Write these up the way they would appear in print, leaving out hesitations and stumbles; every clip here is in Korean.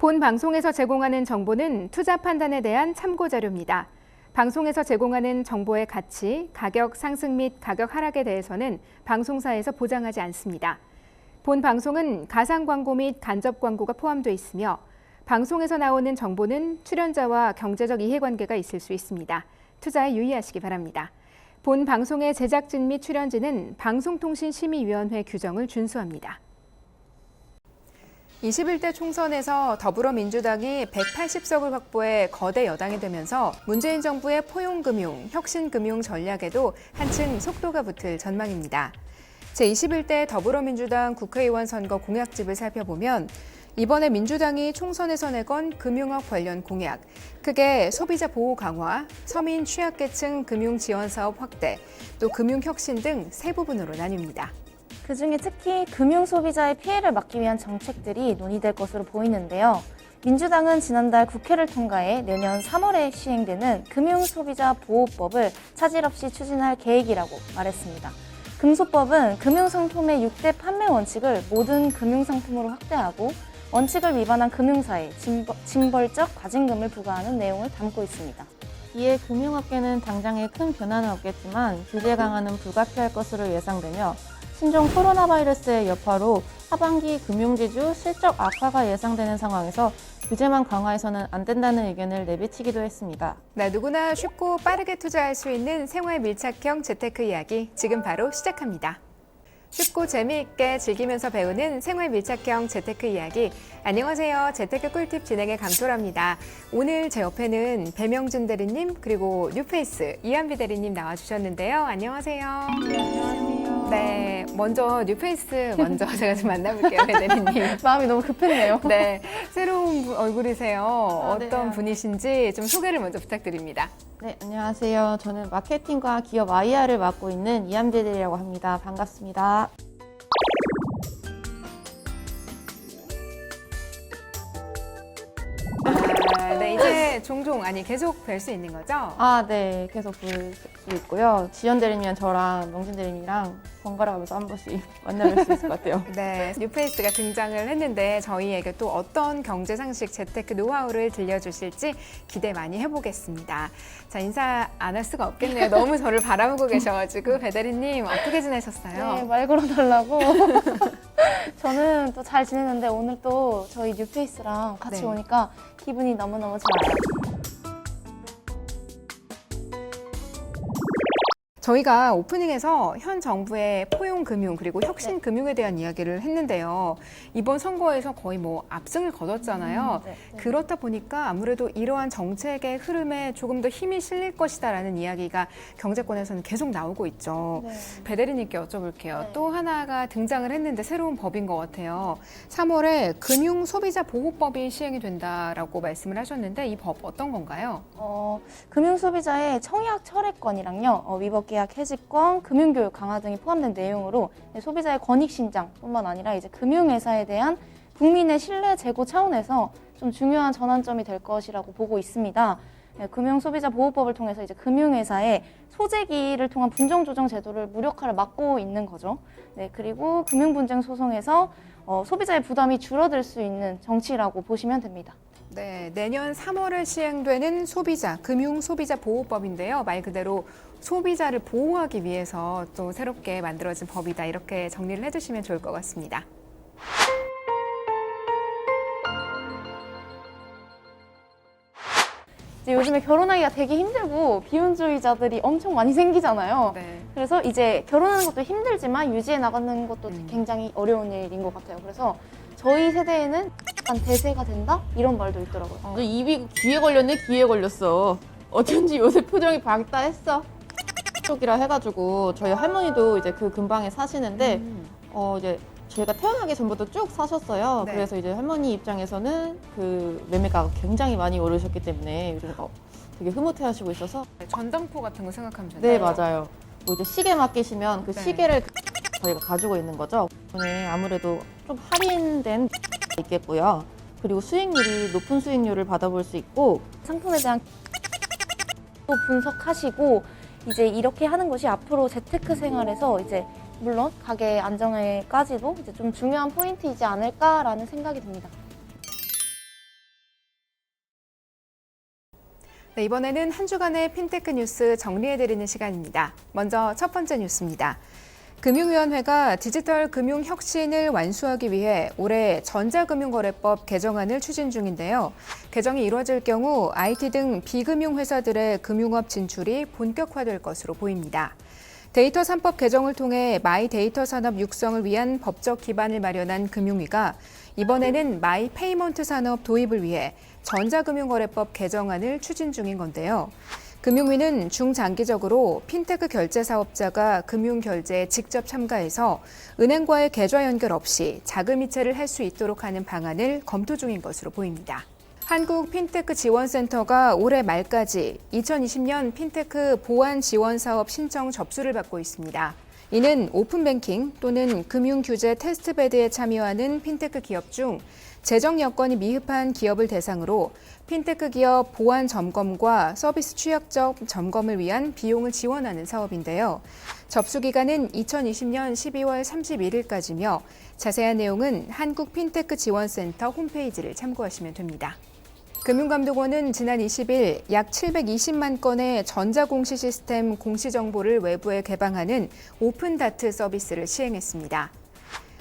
본 방송에서 제공하는 정보는 투자 판단에 대한 참고 자료입니다. 방송에서 제공하는 정보의 가치, 가격 상승 및 가격 하락에 대해서는 방송사에서 보장하지 않습니다. 본 방송은 가상 광고 및 간접 광고가 포함되어 있으며 방송에서 나오는 정보는 출연자와 경제적 이해관계가 있을 수 있습니다. 투자에 유의하시기 바랍니다. 본 방송의 제작진 및 출연진은 방송통신심의위원회 규정을 준수합니다. 21대 총선에서 더불어민주당이 180석을 확보해 거대 여당이 되면서 문재인 정부의 포용금융, 혁신금융 전략에도 한층 속도가 붙을 전망입니다. 제21대 더불어민주당 국회의원 선거 공약집을 살펴보면 이번에 민주당이 총선에서 내건 금융업 관련 공약, 크게 소비자 보호 강화, 서민 취약계층 금융 지원 사업 확대, 또 금융혁신 등 세 부분으로 나뉩니다. 그중에 특히 금융 소비자의 피해를 막기 위한 정책들이 논의될 것으로 보이는데요. 민주당은 지난달 국회를 통과해 내년 3월에 시행되는 금융소비자보호법을 차질 없이 추진할 계획이라고 말했습니다. 금소법은 금융상품의 6대 판매 원칙을 모든 금융상품으로 확대하고 원칙을 위반한 금융사에 징벌적 과징금을 부과하는 내용을 담고 있습니다. 이에 금융업계는 당장에 큰 변화는 없겠지만 규제 강화는 불가피할 것으로 예상되며 신종 코로나 바이러스의 여파로 하반기 금융지주 실적 악화가 예상되는 상황에서 규제만 강화해서는 안 된다는 의견을 내비치기도 했습니다. 누구나 쉽고 빠르게 투자할 수 있는 생활 밀착형 재테크 이야기 지금 바로 시작합니다. 쉽고 재미있게 즐기면서 배우는 생활 밀착형 재테크 이야기. 안녕하세요. 재테크 꿀팁 진행의 강토라입니다. 오늘 제 옆에는 배명준 대리님 그리고 뉴페이스 이한비 대리님 나와주셨는데요. 안녕하세요. 안녕하세요. 네, 먼저 뉴페이스 제가 좀 만나볼게요, 배 대리님. 마음이 너무 급했네요. 네, 새로운 얼굴이세요. 네. 어떤 분이신지 좀 소개를 먼저 부탁드립니다. 네, 안녕하세요. 저는 마케팅과 기업 IR을 맡고 있는 이한배들이라고 합니다. 반갑습니다. 네, 이제 종종 계속 뵐 수 있는 거죠? 네, 계속 볼 수 있고요. 지연 대리님이랑 저랑 명진 대리님이랑 번갈아 가면서 한 번씩 만나뵐 수 있을 것 같아요. 네, 뉴페이스가 등장을 했는데 저희에게 또 어떤 경제 상식 재테크 노하우를 들려주실지 기대 많이 해보겠습니다. 자, 인사 안 할 수가 없겠네요. 너무 저를 바라보고 계셔가지고 배 대리님 어떻게 지내셨어요? 네, 말 걸어달라고. 저는 또 잘 지냈는데 오늘 또 저희 뉴페이스랑 같이 네. 오니까 기분이 너무너무 좋아요. 저희가 오프닝에서 현 정부의 포용금융 그리고 혁신금융에 대한 이야기를 했는데요. 이번 선거에서 거의 압승을 거뒀잖아요. 네. 그렇다 보니까 아무래도 이러한 정책의 흐름에 조금 더 힘이 실릴 것이다라는 이야기가 경제권에서는 계속 나오고 있죠. 네. 배 대리님께 여쭤볼게요. 네. 또 하나가 등장을 했는데 새로운 법인 것 같아요. 3월에 금융소비자보호법이 시행이 된다라고 말씀을 하셨는데 이 법 어떤 건가요? 금융소비자의 청약 철회권이랑요, 위법계약 해지권, 금융교육 강화 등이 포함된 내용으로 소비자의 권익 신장뿐만 아니라 이제 금융회사에 대한 국민의 신뢰 제고 차원에서 좀 중요한 전환점이 될 것이라고 보고 있습니다. 금융소비자보호법을 통해서 이제 금융회사의 소재기를 통한 분정조정 제도를 무력화를 막고 있는 거죠. 네, 그리고 금융분쟁 소송에서 소비자의 부담이 줄어들 수 있는 정치라고 보시면 됩니다. 네, 내년 3월에 시행되는 금융소비자보호법인데요. 말 그대로 소비자를 보호하기 위해서 또 새롭게 만들어진 법이다. 이렇게 정리를 해주시면 좋을 것 같습니다. 이제 요즘에 결혼하기가 되게 힘들고 비혼주의자들이 엄청 많이 생기잖아요. 네. 그래서 이제 결혼하는 것도 힘들지만 유지해 나가는 것도 굉장히 어려운 일인 것 같아요. 그래서 저희 세대에는 약간 대세가 된다? 이런 말도 있더라고요. 너 입이 귀에 걸렸네? 귀에 걸렸어. 어쩐지 요새 표정이 밝다 했어. 쪽이라 해가지고 저희 할머니도 이제 그 근방에 사시는데 이제 저희가 태어나기 전부터 쭉 사셨어요. 네. 그래서 이제 할머니 입장에서는 그 매매가 굉장히 많이 오르셨기 때문에 요즘 되게 흐뭇해하시고 있어서. 전당포 같은 거 생각하면 되나요? 네, 맞아요. 이제 시계 맡기시면 그 네. 시계를 저희가 가지고 있는 거죠. 오늘 아무래도 좀 할인된 있겠고요. 그리고 수익률이 높은 수익률을 받아볼 수 있고 상품에 대한 또 분석하시고 이제 이렇게 하는 것이 앞으로 재테크 생활에서 이제 물론 가계 안정에까지도 이제 좀 중요한 포인트이지 않을까라는 생각이 듭니다. 네, 이번에는 한 주간의 핀테크 뉴스 정리해드리는 시간입니다. 먼저 첫 번째 뉴스입니다. 금융위원회가 디지털 금융 혁신을 완수하기 위해 올해 전자금융거래법 개정안을 추진 중인데요. 개정이 이루어질 경우 IT 등 비금융 회사들의 금융업 진출이 본격화될 것으로 보입니다. 데이터 3법 개정을 통해 마이 데이터 산업 육성을 위한 법적 기반을 마련한 금융위가 이번에는 마이 페이먼트 산업 도입을 위해 전자금융거래법 개정안을 추진 중인 건데요. 금융위는 중장기적으로 핀테크 결제 사업자가 금융 결제에 직접 참가해서 은행과의 계좌 연결 없이 자금 이체를 할 수 있도록 하는 방안을 검토 중인 것으로 보입니다. 한국 핀테크 지원센터가 올해 말까지 2020년 핀테크 보안 지원 사업 신청 접수를 받고 있습니다. 이는 오픈뱅킹 또는 금융규제 테스트베드에 참여하는 핀테크 기업 중 재정 여건이 미흡한 기업을 대상으로 핀테크 기업 보안 점검과 서비스 취약적 점검을 위한 비용을 지원하는 사업인데요. 접수 기간은 2020년 12월 31일까지며 자세한 내용은 한국 핀테크 지원센터 홈페이지를 참고하시면 됩니다. 금융감독원은 지난 20일 약 720만 건의 전자공시 시스템 공시정보를 외부에 개방하는 오픈다트 서비스를 시행했습니다.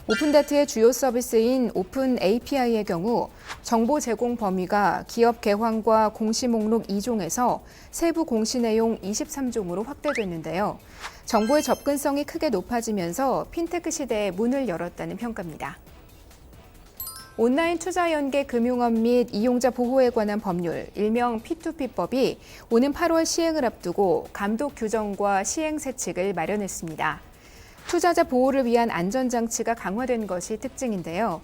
오픈다트의 주요 서비스인 오픈 API의 경우 정보 제공 범위가 기업 개황과 공시 목록 2종에서 세부 공시 내용 23종으로 확대됐는데요. 정보의 접근성이 크게 높아지면서 핀테크 시대에 문을 열었다는 평가입니다. 온라인 투자 연계 금융업 및 이용자 보호에 관한 법률, 일명 P2P법이 오는 8월 시행을 앞두고 감독 규정과 시행 세칙을 마련했습니다. 투자자 보호를 위한 안전장치가 강화된 것이 특징인데요.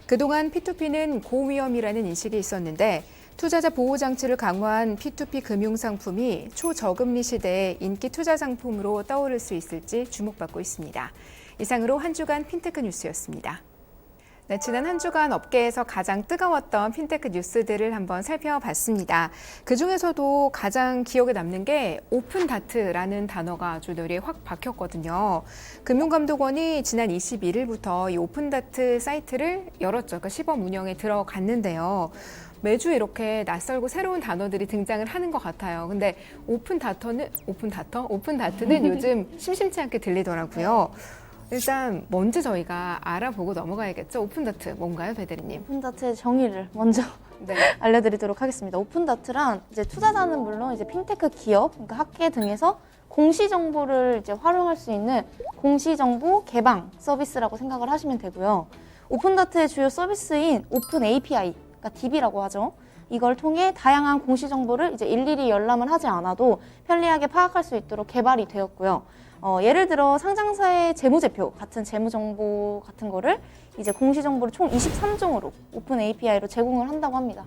그동안 P2P는 고위험이라는 인식이 있었는데 투자자 보호 장치를 강화한 P2P 금융상품이 초저금리 시대에 인기 투자 상품으로 떠오를 수 있을지 주목받고 있습니다. 이상으로 한 주간 핀테크 뉴스였습니다. 네, 지난 한 주간 업계에서 가장 뜨거웠던 핀테크 뉴스들을 한번 살펴봤습니다. 그중에서도 가장 기억에 남는 게 오픈다트라는 단어가 아주 뇌리에 확 박혔거든요. 금융감독원이 지난 21일부터 이 오픈다트 사이트를 열었죠. 그러니까 시범 운영에 들어갔는데요. 매주 이렇게 낯설고 새로운 단어들이 등장을 하는 것 같아요. 근데 오픈다트는 요즘 심심치 않게 들리더라고요. 일단 먼저 저희가 알아보고 넘어가야겠죠. 오픈다트 뭔가요, 배대리님? 오픈다트의 정의를 먼저 네. 알려드리도록 하겠습니다. 오픈다트란 이제 투자자는 물론 이제 핀테크 기업, 그러니까 학계 등에서 공시 정보를 이제 활용할 수 있는 공시 정보 개방 서비스라고 생각을 하시면 되고요. 오픈다트의 주요 서비스인 오픈 API, 그러니까 DB라고 하죠. 이걸 통해 다양한 공시 정보를 이제 일일이 열람을 하지 않아도 편리하게 파악할 수 있도록 개발이 되었고요. 예를 들어 상장사의 재무제표 같은 재무정보 같은 거를 이제 공시정보를 총 23종으로 오픈 API로 제공을 한다고 합니다.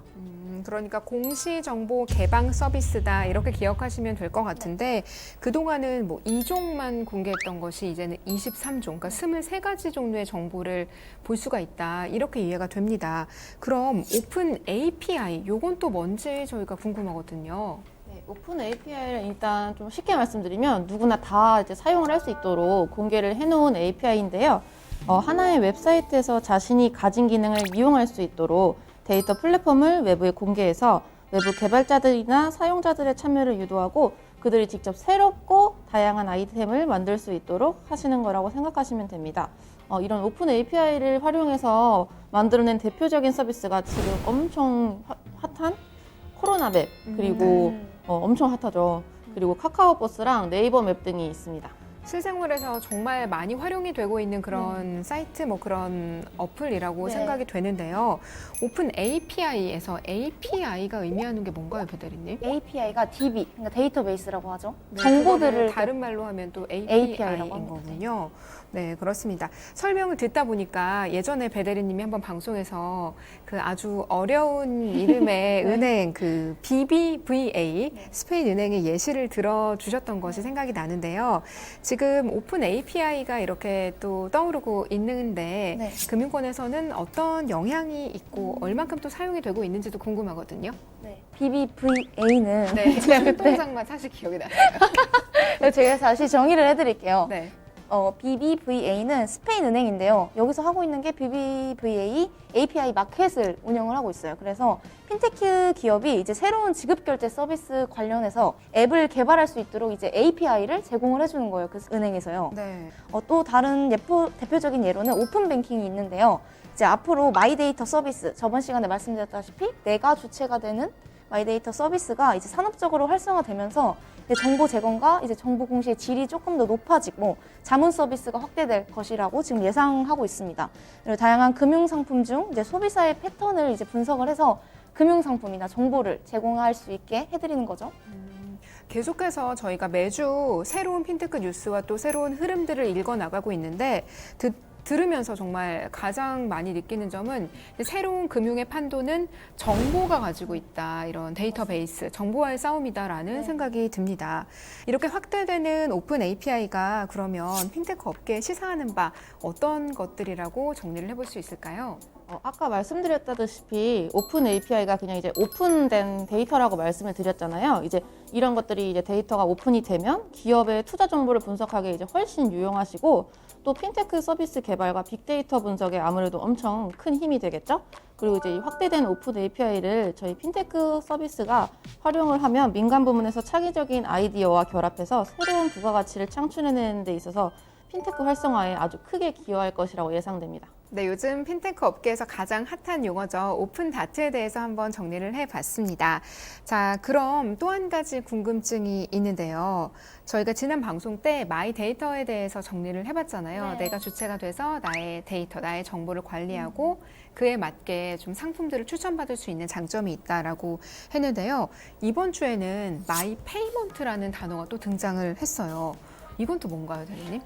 그러니까 공시정보 개방 서비스다 이렇게 기억하시면 될 것 같은데 그동안은 뭐 2종만 공개했던 것이 이제는 23종, 그러니까 23가지 종류의 정보를 볼 수가 있다 이렇게 이해가 됩니다. 그럼 오픈 API 요건 또 뭔지 저희가 궁금하거든요. 네, 오픈 API를 일단 좀 쉽게 말씀드리면 누구나 다 이제 사용을 할 수 있도록 공개를 해놓은 API인데요. 하나의 웹사이트에서 자신이 가진 기능을 이용할 수 있도록 데이터 플랫폼을 외부에 공개해서 외부 개발자들이나 사용자들의 참여를 유도하고 그들이 직접 새롭고 다양한 아이템을 만들 수 있도록 하시는 거라고 생각하시면 됩니다. 이런 오픈 API를 활용해서 만들어낸 대표적인 서비스가 지금 엄청 핫한 코로나맵, 그리고 엄청 핫하죠. 그리고 카카오버스랑 네이버 맵 등이 있습니다. 실생활에서 정말 많이 활용이 되고 있는 그런 사이트, 뭐 그런 어플이라고 네. 생각이 되는데요. 오픈 API에서 API가 의미하는 게 뭔가요, 배대리님? API가 DB, 그러니까 데이터베이스라고 하죠. 네, 정보들을 그거를 다른 말로 하면 또 API API인 라고 합니다. 거군요. 네, 그렇습니다. 설명을 듣다 보니까 예전에 배대리님이 한번 방송에서 그 아주 어려운 이름의 은행 그 BBVA 스페인 은행의 예시를 들어주셨던 것이 생각이 나는데요. 지금 오픈 API가 이렇게 또 떠오르고 있는데 네. 금융권에서는 어떤 영향이 있고 얼만큼 또 사용이 되고 있는지도 궁금하거든요. 네. BBVA는 네, 제 활동상만 사실 기억이 나요. 제가 다시 정의를 해드릴게요. 네. BBVA는 스페인 은행인데요. 여기서 하고 있는 게 BBVA API 마켓을 운영을 하고 있어요. 그래서 핀테크 기업이 이제 새로운 지급 결제 서비스 관련해서 앱을 개발할 수 있도록 이제 API를 제공을 해주는 거예요. 그 은행에서요. 네. 또 다른 대표적인 예로는 오픈 뱅킹이 있는데요. 이제 앞으로 마이데이터 서비스, 저번 시간에 말씀드렸다시피 내가 주체가 되는 마이데이터 서비스가 이제 산업적으로 활성화되면서 정보 제공과 이제 정보 공시의 질이 조금 더 높아지고 자문 서비스가 확대될 것이라고 지금 예상하고 있습니다. 그리고 다양한 금융 상품 중 이제 소비자의 패턴을 이제 분석을 해서 금융 상품이나 정보를 제공할 수 있게 해드리는 거죠. 계속해서 저희가 매주 새로운 핀테크 뉴스와 또 새로운 흐름들을 읽어 나가고 있는데 들으면서 정말 가장 많이 느끼는 점은 새로운 금융의 판도는 정보가 가지고 있다. 이런 데이터베이스, 정보와의 싸움이다라는 생각이 듭니다. 이렇게 확대되는 오픈 API가 그러면 핀테크 업계에 시사하는 바 어떤 것들이라고 정리를 해볼 수 있을까요? 아까 말씀드렸다시피 오픈 API가 그냥 이제 오픈된 데이터라고 말씀을 드렸잖아요. 이제 이런 것들이 이제 데이터가 오픈이 되면 기업의 투자 정보를 분석하기에 이제 훨씬 유용하시고 또 핀테크 서비스 개발과 빅데이터 분석에 아무래도 엄청 큰 힘이 되겠죠. 그리고 이제 이 확대된 오픈 API를 저희 핀테크 서비스가 활용을 하면 민간 부문에서 창의적인 아이디어와 결합해서 새로운 부가가치를 창출해내는 데 있어서 핀테크 활성화에 아주 크게 기여할 것이라고 예상됩니다. 네, 요즘 핀테크 업계에서 가장 핫한 용어죠. 오픈 다트에 대해서 한번 정리를 해봤습니다. 자, 그럼 또 한 가지 궁금증이 있는데요. 저희가 지난 방송 때 마이 데이터에 대해서 정리를 해봤잖아요. 네. 내가 주체가 돼서 나의 데이터, 나의 정보를 관리하고 그에 맞게 좀 상품들을 추천받을 수 있는 장점이 있다라고 했는데요. 이번 주에는 마이 페이먼트라는 단어가 또 등장을 했어요. 이건 또 뭔가요, 대리님?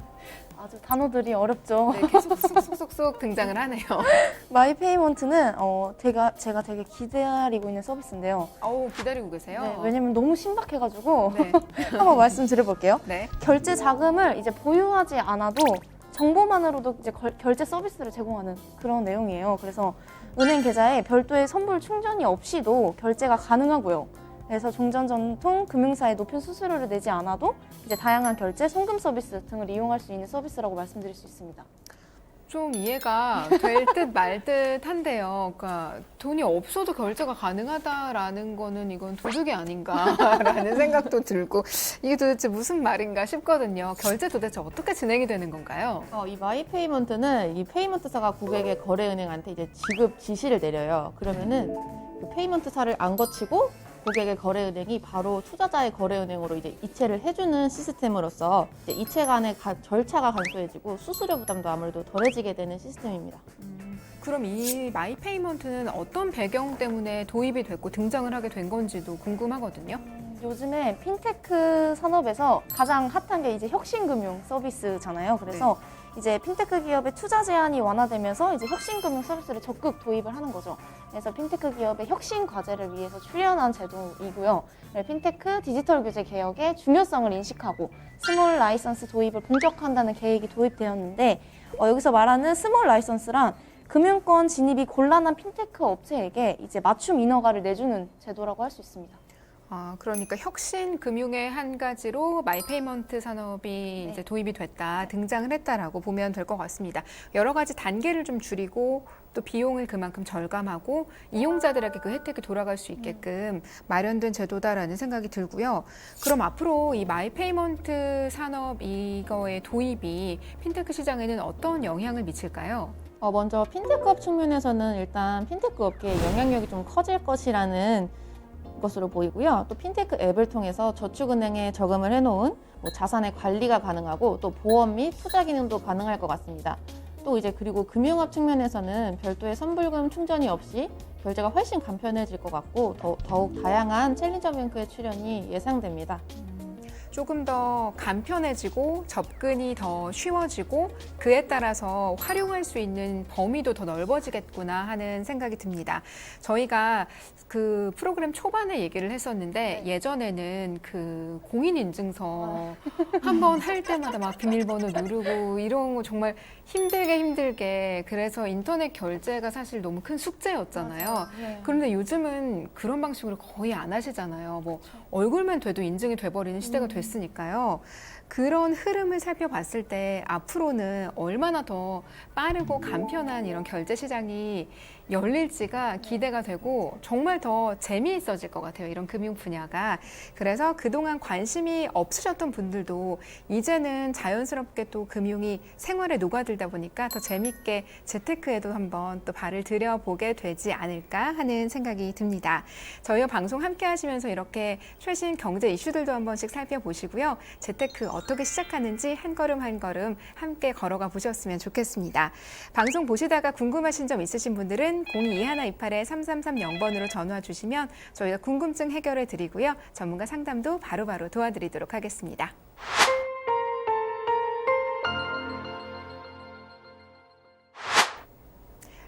아주 단어들이 어렵죠. 네, 계속 쏙쏙쏙쏙 등장을 하네요. 마이페이먼트는 제가 되게 기다리고 있는 서비스인데요. 어우, 기다리고 계세요? 네, 왜냐면 너무 신박해가지고 네. 한번 말씀드려볼게요. 네. 결제 자금을 이제 보유하지 않아도 정보만으로도 이제 결제 서비스를 제공하는 그런 내용이에요. 그래서 은행 계좌에 별도의 선불 충전이 없이도 결제가 가능하고요. 그래서 종전 전통 금융사에 높은 수수료를 내지 않아도 이제 다양한 결제, 송금 서비스 등을 이용할 수 있는 서비스라고 말씀드릴 수 있습니다. 좀 이해가 될 듯 말 듯 한데요. 그러니까 돈이 없어도 결제가 가능하다라는 거는 이건 도둑이 아닌가라는 생각도 들고 이게 도대체 무슨 말인가 싶거든요. 결제 도대체 어떻게 진행이 되는 건가요? 이 마이페이먼트는 이 페이먼트사가 고객의 거래은행한테 이제 지급 지시를 내려요. 그러면은 그 페이먼트사를 안 거치고 고객의 거래은행이 바로 투자자의 거래은행으로 이제 이체를 해주는 시스템으로서 이제 이체 간의 절차가 간소해지고 수수료 부담도 아무래도 덜해지게 되는 시스템입니다. 그럼 이 마이페이먼트는 어떤 배경 때문에 도입이 됐고 등장을 하게 된 건지도 궁금하거든요. 요즘에 핀테크 산업에서 가장 핫한 게 이제 혁신금융 서비스잖아요. 그래서 이제 핀테크 기업의 투자 제한이 완화되면서 이제 혁신금융 서비스를 적극 도입을 하는 거죠. 그래서 핀테크 기업의 혁신 과제를 위해서 출연한 제도이고요. 핀테크 디지털 규제 개혁의 중요성을 인식하고 스몰 라이선스 도입을 본격화한다는 계획이 도입되었는데 여기서 말하는 스몰 라이선스란 금융권 진입이 곤란한 핀테크 업체에게 이제 맞춤 인허가를 내주는 제도라고 할 수 있습니다. 그러니까 혁신 금융의 한 가지로 마이페이먼트 산업이 이제 도입이 됐다, 등장을 했다라고 보면 될 것 같습니다. 여러 가지 단계를 좀 줄이고 또 비용을 그만큼 절감하고 이용자들에게 그 혜택이 돌아갈 수 있게끔 마련된 제도다라는 생각이 들고요. 그럼 앞으로 이 마이페이먼트 산업 이거의 도입이 핀테크 시장에는 어떤 영향을 미칠까요? 먼저 핀테크업 측면에서는 일단 핀테크 업계의 영향력이 좀 커질 것이라는 것으로 보이고요. 또 핀테크 앱을 통해서 저축은행에 저금을 해놓은 자산의 관리가 가능하고 또 보험 및 투자 기능도 가능할 것 같습니다. 또 이제 그리고 금융업 측면에서는 별도의 선불금 충전이 없이 결제가 훨씬 간편해질 것 같고 더욱 다양한 챌린저 뱅크의 출현이 예상됩니다. 조금 더 간편해지고 접근이 더 쉬워지고 그에 따라서 활용할 수 있는 범위도 더 넓어지겠구나 하는 생각이 듭니다. 저희가 그 프로그램 초반에 얘기를 했었는데 예전에는 그 공인인증서 한번 할 때마다 막 비밀번호 누르고 이런 거 정말 힘들게 그래서 인터넷 결제가 사실 너무 큰 숙제였잖아요. 그런데 요즘은 그런 방식으로 거의 안 하시잖아요. 뭐 얼굴만 돼도 인증이 돼버리는 시대가 됐으니까요. 그런 흐름을 살펴봤을 때 앞으로는 얼마나 더 빠르고 간편한 이런 결제 시장이 열릴지가 기대가 되고 정말 더 재미있어질 것 같아요. 이런 금융 분야가. 그래서 그동안 관심이 없으셨던 분들도 이제는 자연스럽게 또 금융이 생활에 녹아들다 보니까 더 재미있게 재테크에도 한번 또 발을 들여보게 되지 않을까 하는 생각이 듭니다. 저희와 방송 함께 하시면서 이렇게 최신 경제 이슈들도 한 번씩 살펴보시고요. 재테크 어떻게 시작하는지 한 걸음 한 걸음 함께 걸어가 보셨으면 좋겠습니다. 방송 보시다가 궁금하신 점 있으신 분들은 02-2128-3330번으로 전화 주시면 저희가 궁금증 해결해 드리고요. 전문가 상담도 바로바로 도와드리도록 하겠습니다.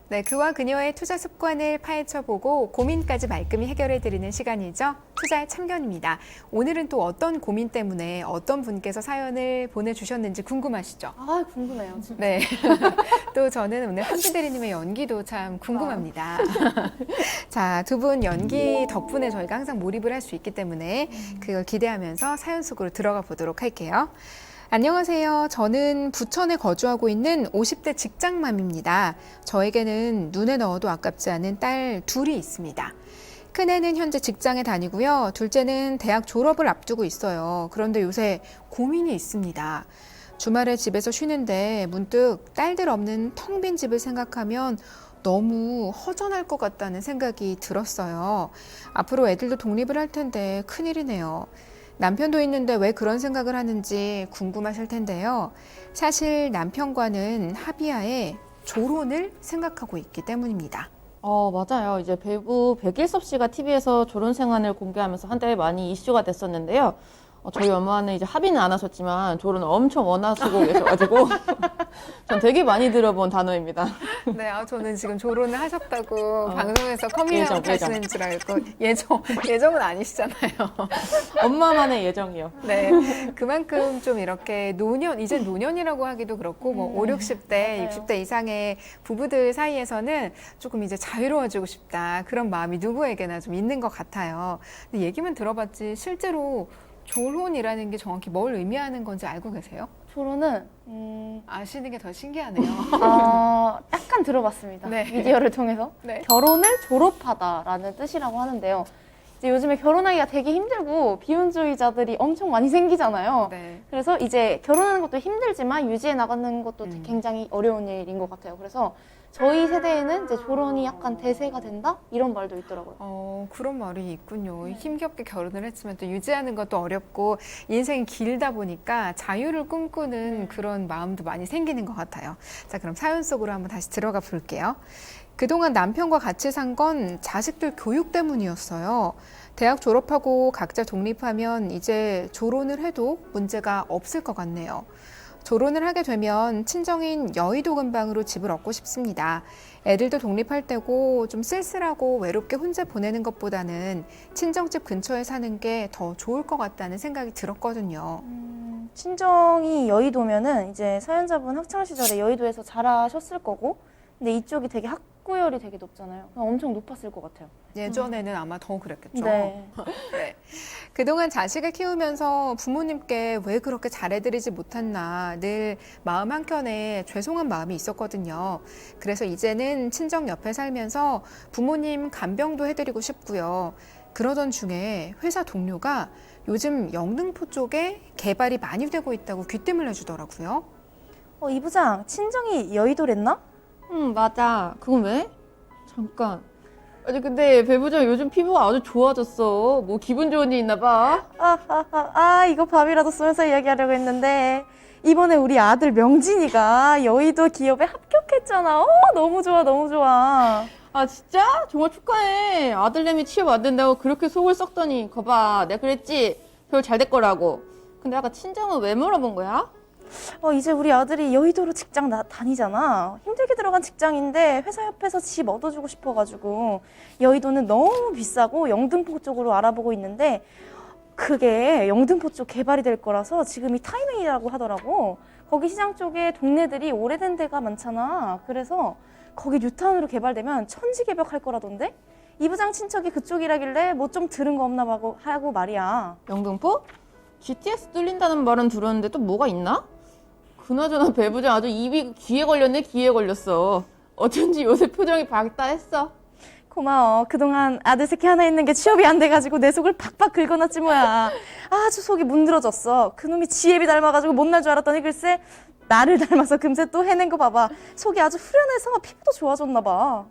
네, 그와 그녀의 투자 습관을 파헤쳐보고 고민까지 말끔히 해결해드리는 시간이죠. 투자의 참견입니다. 오늘은 또 어떤 고민 때문에 어떤 분께서 사연을 보내주셨는지 궁금하시죠? 아, 궁금해요. 진짜. 네. 또 저는 오늘 한기 대리님의 연기도 참 궁금합니다. 자, 두 분 연기 덕분에 저희가 항상 몰입을 할 수 있기 때문에 그걸 기대하면서 사연 속으로 들어가 보도록 할게요. 안녕하세요. 저는 부천에 거주하고 있는 50대 직장맘입니다. 저에게는 눈에 넣어도 아깝지 않은 딸 둘이 있습니다. 큰애는 현재 직장에 다니고요. 둘째는 대학 졸업을 앞두고 있어요. 그런데 요새 고민이 있습니다. 주말에 집에서 쉬는데 문득 딸들 없는 텅 빈 집을 생각하면 너무 허전할 것 같다는 생각이 들었어요. 앞으로 애들도 독립을 할 텐데 큰일이네요. 남편도 있는데 왜 그런 생각을 하는지 궁금하실 텐데요. 사실 남편과는 합의하에 조론을 생각하고 있기 때문입니다. 맞아요. 이제 배우 백일섭 씨가 TV에서 결혼 생활을 공개하면서 한때 많이 이슈가 됐었는데요. 저희 엄마는 이제 합의는 안 하셨지만 결혼을 엄청 원하시고 계셔가지고 전 되게 많이 들어본 단어입니다. 네, 저는 지금 조론을 하셨다고 방송에서 커밍아웃 예정. 하시는 줄 알고 예정은 아니시잖아요. 엄마만의 예정이요. 네, 그만큼 좀 이렇게 이제 노년이라고 하기도 그렇고 뭐 5, 60대, 맞아요. 60대 이상의 부부들 사이에서는 조금 이제 자유로워지고 싶다 그런 마음이 누구에게나 좀 있는 것 같아요. 근데 얘기만 들어봤지 실제로 조론이라는 게 정확히 뭘 의미하는 건지 알고 계세요? 조론은 아시는 게 더 신기하네요. 약간 들어봤습니다. 네. 미디어를 통해서. 네. 결혼을 졸업하다라는 뜻이라고 하는데요. 이제 요즘에 결혼하기가 되게 힘들고 비혼주의자들이 엄청 많이 생기잖아요. 네. 그래서 이제 결혼하는 것도 힘들지만 유지해 나가는 것도 음. 굉장히 어려운 일인 것 같아요. 그래서 저희 세대에는 이제 조론이 약간 대세가 된다? 이런 말도 있더라고요. 그런 말이 있군요. 네. 힘겹게 결혼을 했지만 또 유지하는 것도 어렵고 인생이 길다 보니까 자유를 꿈꾸는 그런 마음도 많이 생기는 것 같아요. 자, 그럼 사연 속으로 한번 다시 들어가 볼게요. 그동안 남편과 같이 산 건 자식들 교육 때문이었어요. 대학 졸업하고 각자 독립하면 이제 조론을 해도 문제가 없을 것 같네요. 조론을 하게 되면 친정인 여의도 근방으로 집을 얻고 싶습니다. 애들도 독립할 때고 좀 쓸쓸하고 외롭게 혼자 보내는 것보다는 친정집 근처에 사는 게 더 좋을 것 같다는 생각이 들었거든요. 친정이 여의도면은 이제 사연자분 학창 시절에 여의도에서 자라셨을 거고, 근데 이쪽이 되게 학구열이 되게 높잖아요. 엄청 높았을 것 같아요. 예전에는 아마 더 그랬겠죠. 네. 네. 그동안 자식을 키우면서 부모님께 왜 그렇게 잘해드리지 못했나 늘 마음 한켠에 죄송한 마음이 있었거든요. 그래서 이제는 친정 옆에 살면서 부모님 간병도 해드리고 싶고요. 그러던 중에 회사 동료가 요즘 영등포 쪽에 개발이 많이 되고 있다고 귀띔을 해주더라고요. 이 부장, 친정이 여의도랬나? 맞아. 그건 왜? 잠깐. 아니 근데 배 부장 요즘 피부가 아주 좋아졌어. 뭐 기분 좋은 일 있나 봐. 이거 밥이라도 쏘면서 이야기하려고 했는데, 이번에 우리 아들 명진이가 여의도 기업에 합격했잖아. 너무 좋아, 너무 좋아. 아 진짜? 정말 축하해. 아들내미 취업 안 된다고 그렇게 속을 썩더니 거봐 내가 그랬지? 별 잘 될 거라고. 근데 아까 친정은 왜 물어본 거야? 이제 우리 아들이 여의도로 직장 다니잖아. 힘들게 들어간 직장인데 회사 옆에서 집 얻어주고 싶어가지고 여의도는 너무 비싸고 영등포 쪽으로 알아보고 있는데 그게 영등포 쪽 개발이 될 거라서 지금이 타이밍이라고 하더라고. 거기 시장 쪽에 동네들이 오래된 데가 많잖아. 그래서 거기 뉴타운으로 개발되면 천지개벽할 거라던데? 이 부장 친척이 그쪽이라길래 뭐 좀 들은 거 없나 하고 말이야. 영등포? GTX 뚫린다는 말은 들었는데 또 뭐가 있나? 그나저나 배부장 아주 입이 귀에 걸렸네, 귀에 걸렸어. 어쩐지 요새 표정이 밝다 했어. 고마워. 그동안 아들 새끼 하나 있는 게 취업이 안 돼가지고 내 속을 팍팍 긁어놨지 뭐야. 아주 속이 문드러졌어. 그놈이 지혜비 닮아가지고 못날 줄 알았더니 글쎄 나를 닮아서 금세 또 해낸 거 봐봐. 속이 아주 후련해서 피부도 좋아졌나 봐.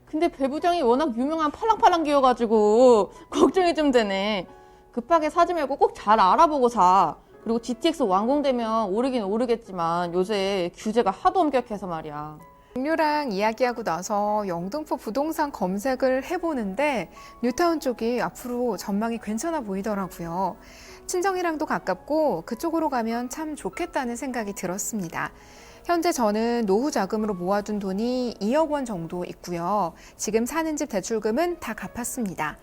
근데 배부장이 워낙 유명한 팔랑팔랑기여가지고 걱정이 좀 되네. 급하게 사지 말고 꼭 잘 알아보고 사. 그리고 GTX 완공되면 오르긴 오르겠지만 요새 규제가 하도 엄격해서 말이야. 동료랑 이야기하고 나서 영등포 부동산 검색을 해보는데 뉴타운 쪽이 앞으로 전망이 괜찮아 보이더라고요. 친정이랑도 가깝고 그쪽으로 가면 참 좋겠다는 생각이 들었습니다. 현재 저는 노후 자금으로 모아둔 돈이 2억 원 정도 있고요. 지금 사는 집 대출금은 다 갚았습니다.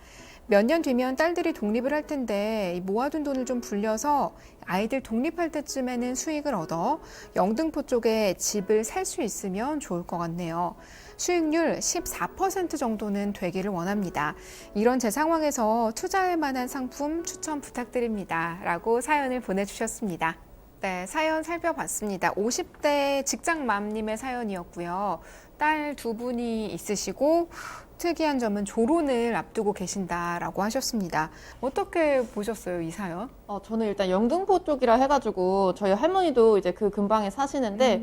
몇 년 뒤면 딸들이 독립을 할 텐데 모아둔 돈을 좀 불려서 아이들 독립할 때쯤에는 수익을 얻어 영등포 쪽에 집을 살 수 있으면 좋을 것 같네요. 수익률 14% 정도는 되기를 원합니다. 이런 제 상황에서 투자할 만한 상품 추천 부탁드립니다. 라고 사연을 보내주셨습니다. 네, 사연 살펴봤습니다. 50대 직장맘님의 사연이었고요. 딸 두 분이 있으시고 특이한 점은 조론을 앞두고 계신다라고 하셨습니다. 어떻게 보셨어요, 이 사연? 저는 일단 영등포 쪽이라 해가지고 저희 할머니도 이제 그 근방에 사시는데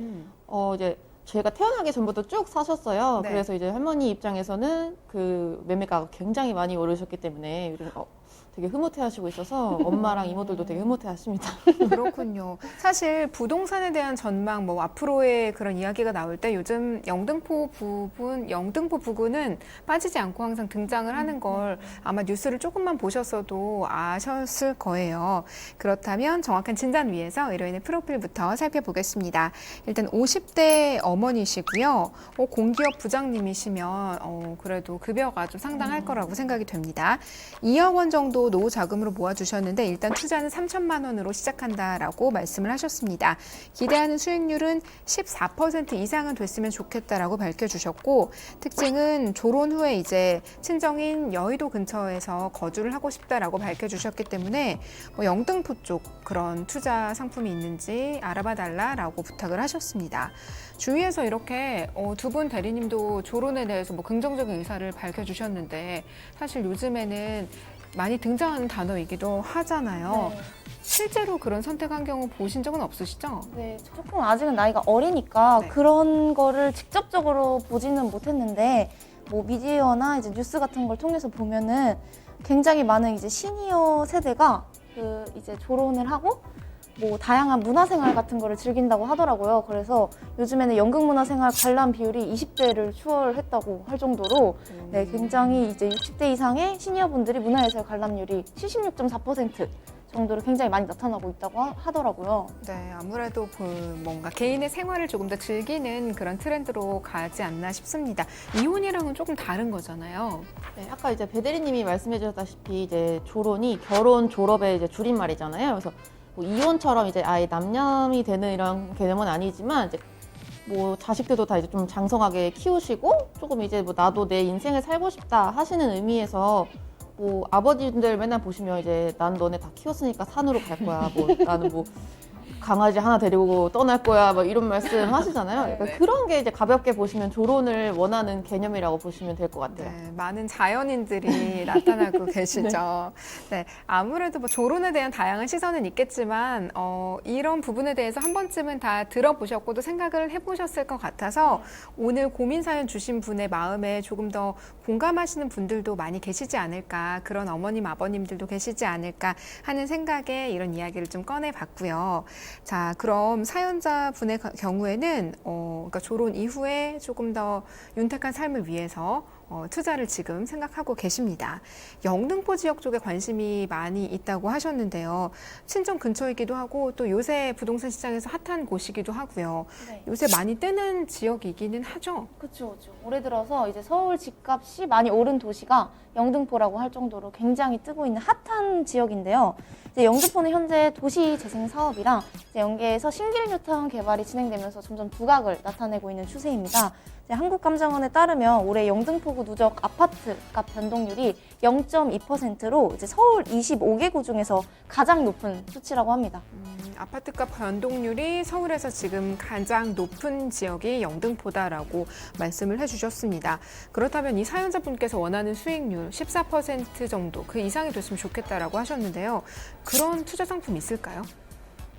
이제 저희가 태어나기 전부터 쭉 사셨어요. 네. 그래서 이제 할머니 입장에서는 그 매매가가 굉장히 많이 오르셨기 때문에 되게 흐뭇해하시고 있어서 엄마랑 이모들도 되게 흐뭇해하십니다. 그렇군요. 사실 부동산에 대한 전망, 뭐 앞으로의 그런 이야기가 나올 때 요즘 영등포 부근은 빠지지 않고 항상 등장을 하는 걸 아마 뉴스를 조금만 보셨어도 아셨을 거예요. 그렇다면 정확한 진단 위해서 의뢰인의 프로필부터 살펴보겠습니다. 일단 50대 어머니시고요. 공기업 부장님이시면 그래도 급여가 좀 상당할 거라고 생각이 됩니다. 2억 원 정도 노후 자금으로 모아두셨는데 일단 투자는 3천만 원으로 시작한다라고 말씀을 하셨습니다. 기대하는 수익률은 14% 이상은 됐으면 좋겠다라고 밝혀주셨고 특징은 졸혼 후에 이제 친정인 여의도 근처에서 거주를 하고 싶다라고 밝혀주셨기 때문에 영등포 쪽 그런 투자 상품이 있는지 알아봐 달라라고 부탁을 하셨습니다. 주위에서 이렇게 두 분 대리님도 졸혼에 대해서 뭐 긍정적인 의사를 밝혀주셨는데 사실 요즘에는 많이 등장하는 단어이기도 하잖아요. 네. 실제로 그런 선택한 경우 보신 적은 없으시죠? 네, 조금 아직은 나이가 어리니까 네. 그런 거를 직접적으로 보지는 못했는데 뭐 미디어나 이제 뉴스 같은 걸 통해서 보면은 굉장히 많은 이제 시니어 세대가 그 이제 졸혼을 하고 뭐 다양한 문화생활 같은 거를 즐긴다고 하더라고요. 그래서 요즘에는 연극문화생활 관람 비율이 20대를 추월했다고 할 정도로 네, 굉장히 이제 60대 이상의 시니어분들이 문화예술 관람률이 76.4% 정도로 굉장히 많이 나타나고 있다고 하더라고요. 네, 아무래도 뭔가 개인의 생활을 조금 더 즐기는 그런 트렌드로 가지 않나 싶습니다. 이혼이랑은 조금 다른 거잖아요. 네, 아까 이제 배대리님이 말씀해 주셨다시피 이제 졸혼이 결혼 졸업의 이제 줄임말이잖아요. 그래서 뭐 이혼처럼 이제 아예 남녀이 되는 이런 개념은 아니지만 이제 뭐 자식들도 다 이제 좀 장성하게 키우시고 조금 이제 뭐 나도 내 인생을 살고 싶다 하시는 의미에서 뭐 아버지들 맨날 보시면 이제 난 너네 다 키웠으니까 산으로 갈 거야. 뭐 나는 뭐 강아지 하나 데리고 떠날 거야. 뭐 이런 말씀 하시잖아요. 약간 그런 게 이제 가볍게 보시면 졸혼을 원하는 개념이라고 보시면 될 것 같아요. 네, 많은 자연인들이 나타나고 계시죠. 네, 아무래도 뭐 졸혼에 대한 다양한 시선은 있겠지만 이런 부분에 대해서 한 번쯤은 다 들어보셨고도 생각을 해보셨을 것 같아서 오늘 고민 사연 주신 분의 마음에 조금 더 공감하시는 분들도 많이 계시지 않을까, 그런 어머님 아버님들도 계시지 않을까 하는 생각에 이런 이야기를 좀 꺼내봤고요. 자, 그럼 사연자분의 경우에는 그러니까 졸혼 이후에 조금 더 윤택한 삶을 위해서 투자를 지금 생각하고 계십니다. 영등포 지역 쪽에 관심이 많이 있다고 하셨는데요. 친정 근처이기도 하고 또 요새 부동산 시장에서 핫한 곳이기도 하고요. 네. 요새 많이 뜨는 지역이기는 하죠. 그렇죠. 올해 들어서 이제 서울 집값이 많이 오른 도시가 영등포라고 할 정도로 굉장히 뜨고 있는 핫한 지역인데요. 이제 영등포는 현재 도시 재생 사업이랑 이제 연계해서 신길 뉴타운 개발이 진행되면서 점점 두각을 나타내고 있는 추세입니다. 한국감정원에 따르면 올해 영등포구 중심부 누적 아파트 값 변동률이 0.2%로 이제 서울 25개 구 중에서 가장 높은 수치라고 합니다. 아파트값 변동률이 서울에서 지금 가장 높은 지역이 영등포다라고 말씀을 해주셨습니다. 그렇다면 이 사연자분께서 원하는 수익률 14% 정도 그 이상이 됐으면 좋겠다라고 하셨는데요. 그런 투자 상품 있을까요?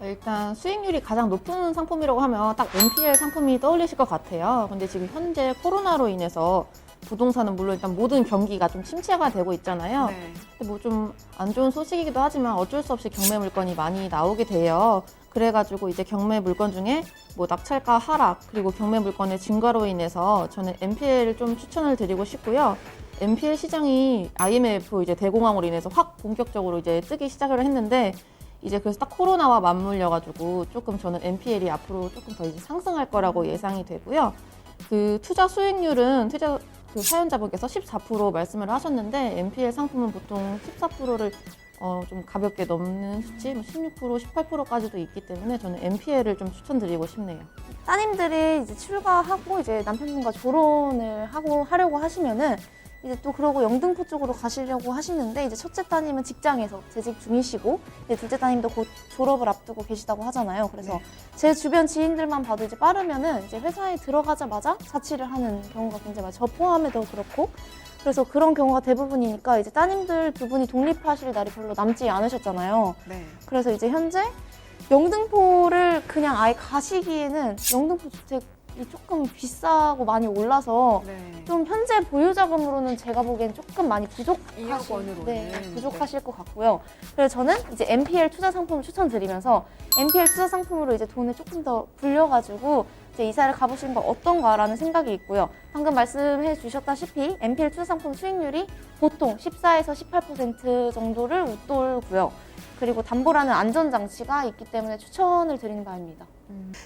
일단 수익률이 가장 높은 상품이라고 하면 딱 NPL 상품이 떠올리실 것 같아요. 근데 지금 현재 코로나로 인해서 부동산은 물론 일단 모든 경기가 좀 침체가 되고 있잖아요. 네. 뭐 좀 안 좋은 소식이기도 하지만 어쩔 수 없이 경매 물건이 많이 나오게 돼요. 그래가지고 이제 경매 물건 중에 뭐 낙찰가 하락 그리고 경매 물건의 증가로 인해서 저는 NPL을 좀 추천을 드리고 싶고요. NPL 시장이 IMF 이제 대공황으로 인해서 확 본격적으로 이제 뜨기 시작을 했는데 이제 그래서 딱 코로나와 맞물려가지고 조금 저는 NPL이 앞으로 조금 더 이제 상승할 거라고 예상이 되고요. 그 투자 수익률은 그 사연자분께서 14% 말씀을 하셨는데 NPL 상품은 보통 14%를 좀 가볍게 넘는 수치, 16%, 18%까지도 있기 때문에 저는 NPL을 좀 추천드리고 싶네요. 따님들이 이제 출가하고 이제 남편분과 졸혼을 하려고 하시면은 이제 또 그러고 영등포 쪽으로 가시려고 하시는데 이제 첫째 따님은 직장에서 재직 중이시고 이제 둘째 따님도 곧 졸업을 앞두고 계시다고 하잖아요. 그래서 제 주변 지인들만 봐도 이제 빠르면은 이제 회사에 들어가자마자 자취를 하는 경우가 굉장히 많아요. 저 포함해도 그렇고 그래서 그런 경우가 대부분이니까 이제 따님들 두 분이 독립하실 날이 별로 남지 않으셨잖아요. 네. 그래서 이제 현재 영등포를 그냥 아예 가시기에는 영등포 주택이 조금 비싸고 많이 올라서 네. 좀 현재 보유 자금으로는 제가 보기엔 조금 많이 2억 원으로는. 부족하실 것 같고요. 그래서 저는 이제 NPL 투자 상품을 추천드리면서 NPL 투자 상품으로 이제 돈을 조금 더 불려가지고 이제 이사를 가보시는 건 어떤가라는 생각이 있고요. 방금 말씀해 주셨다시피 NPL 투자 상품 수익률이 보통 14에서 18% 정도를 웃돌고요. 그리고 담보라는 안전장치가 있기 때문에 추천을 드리는 바입니다.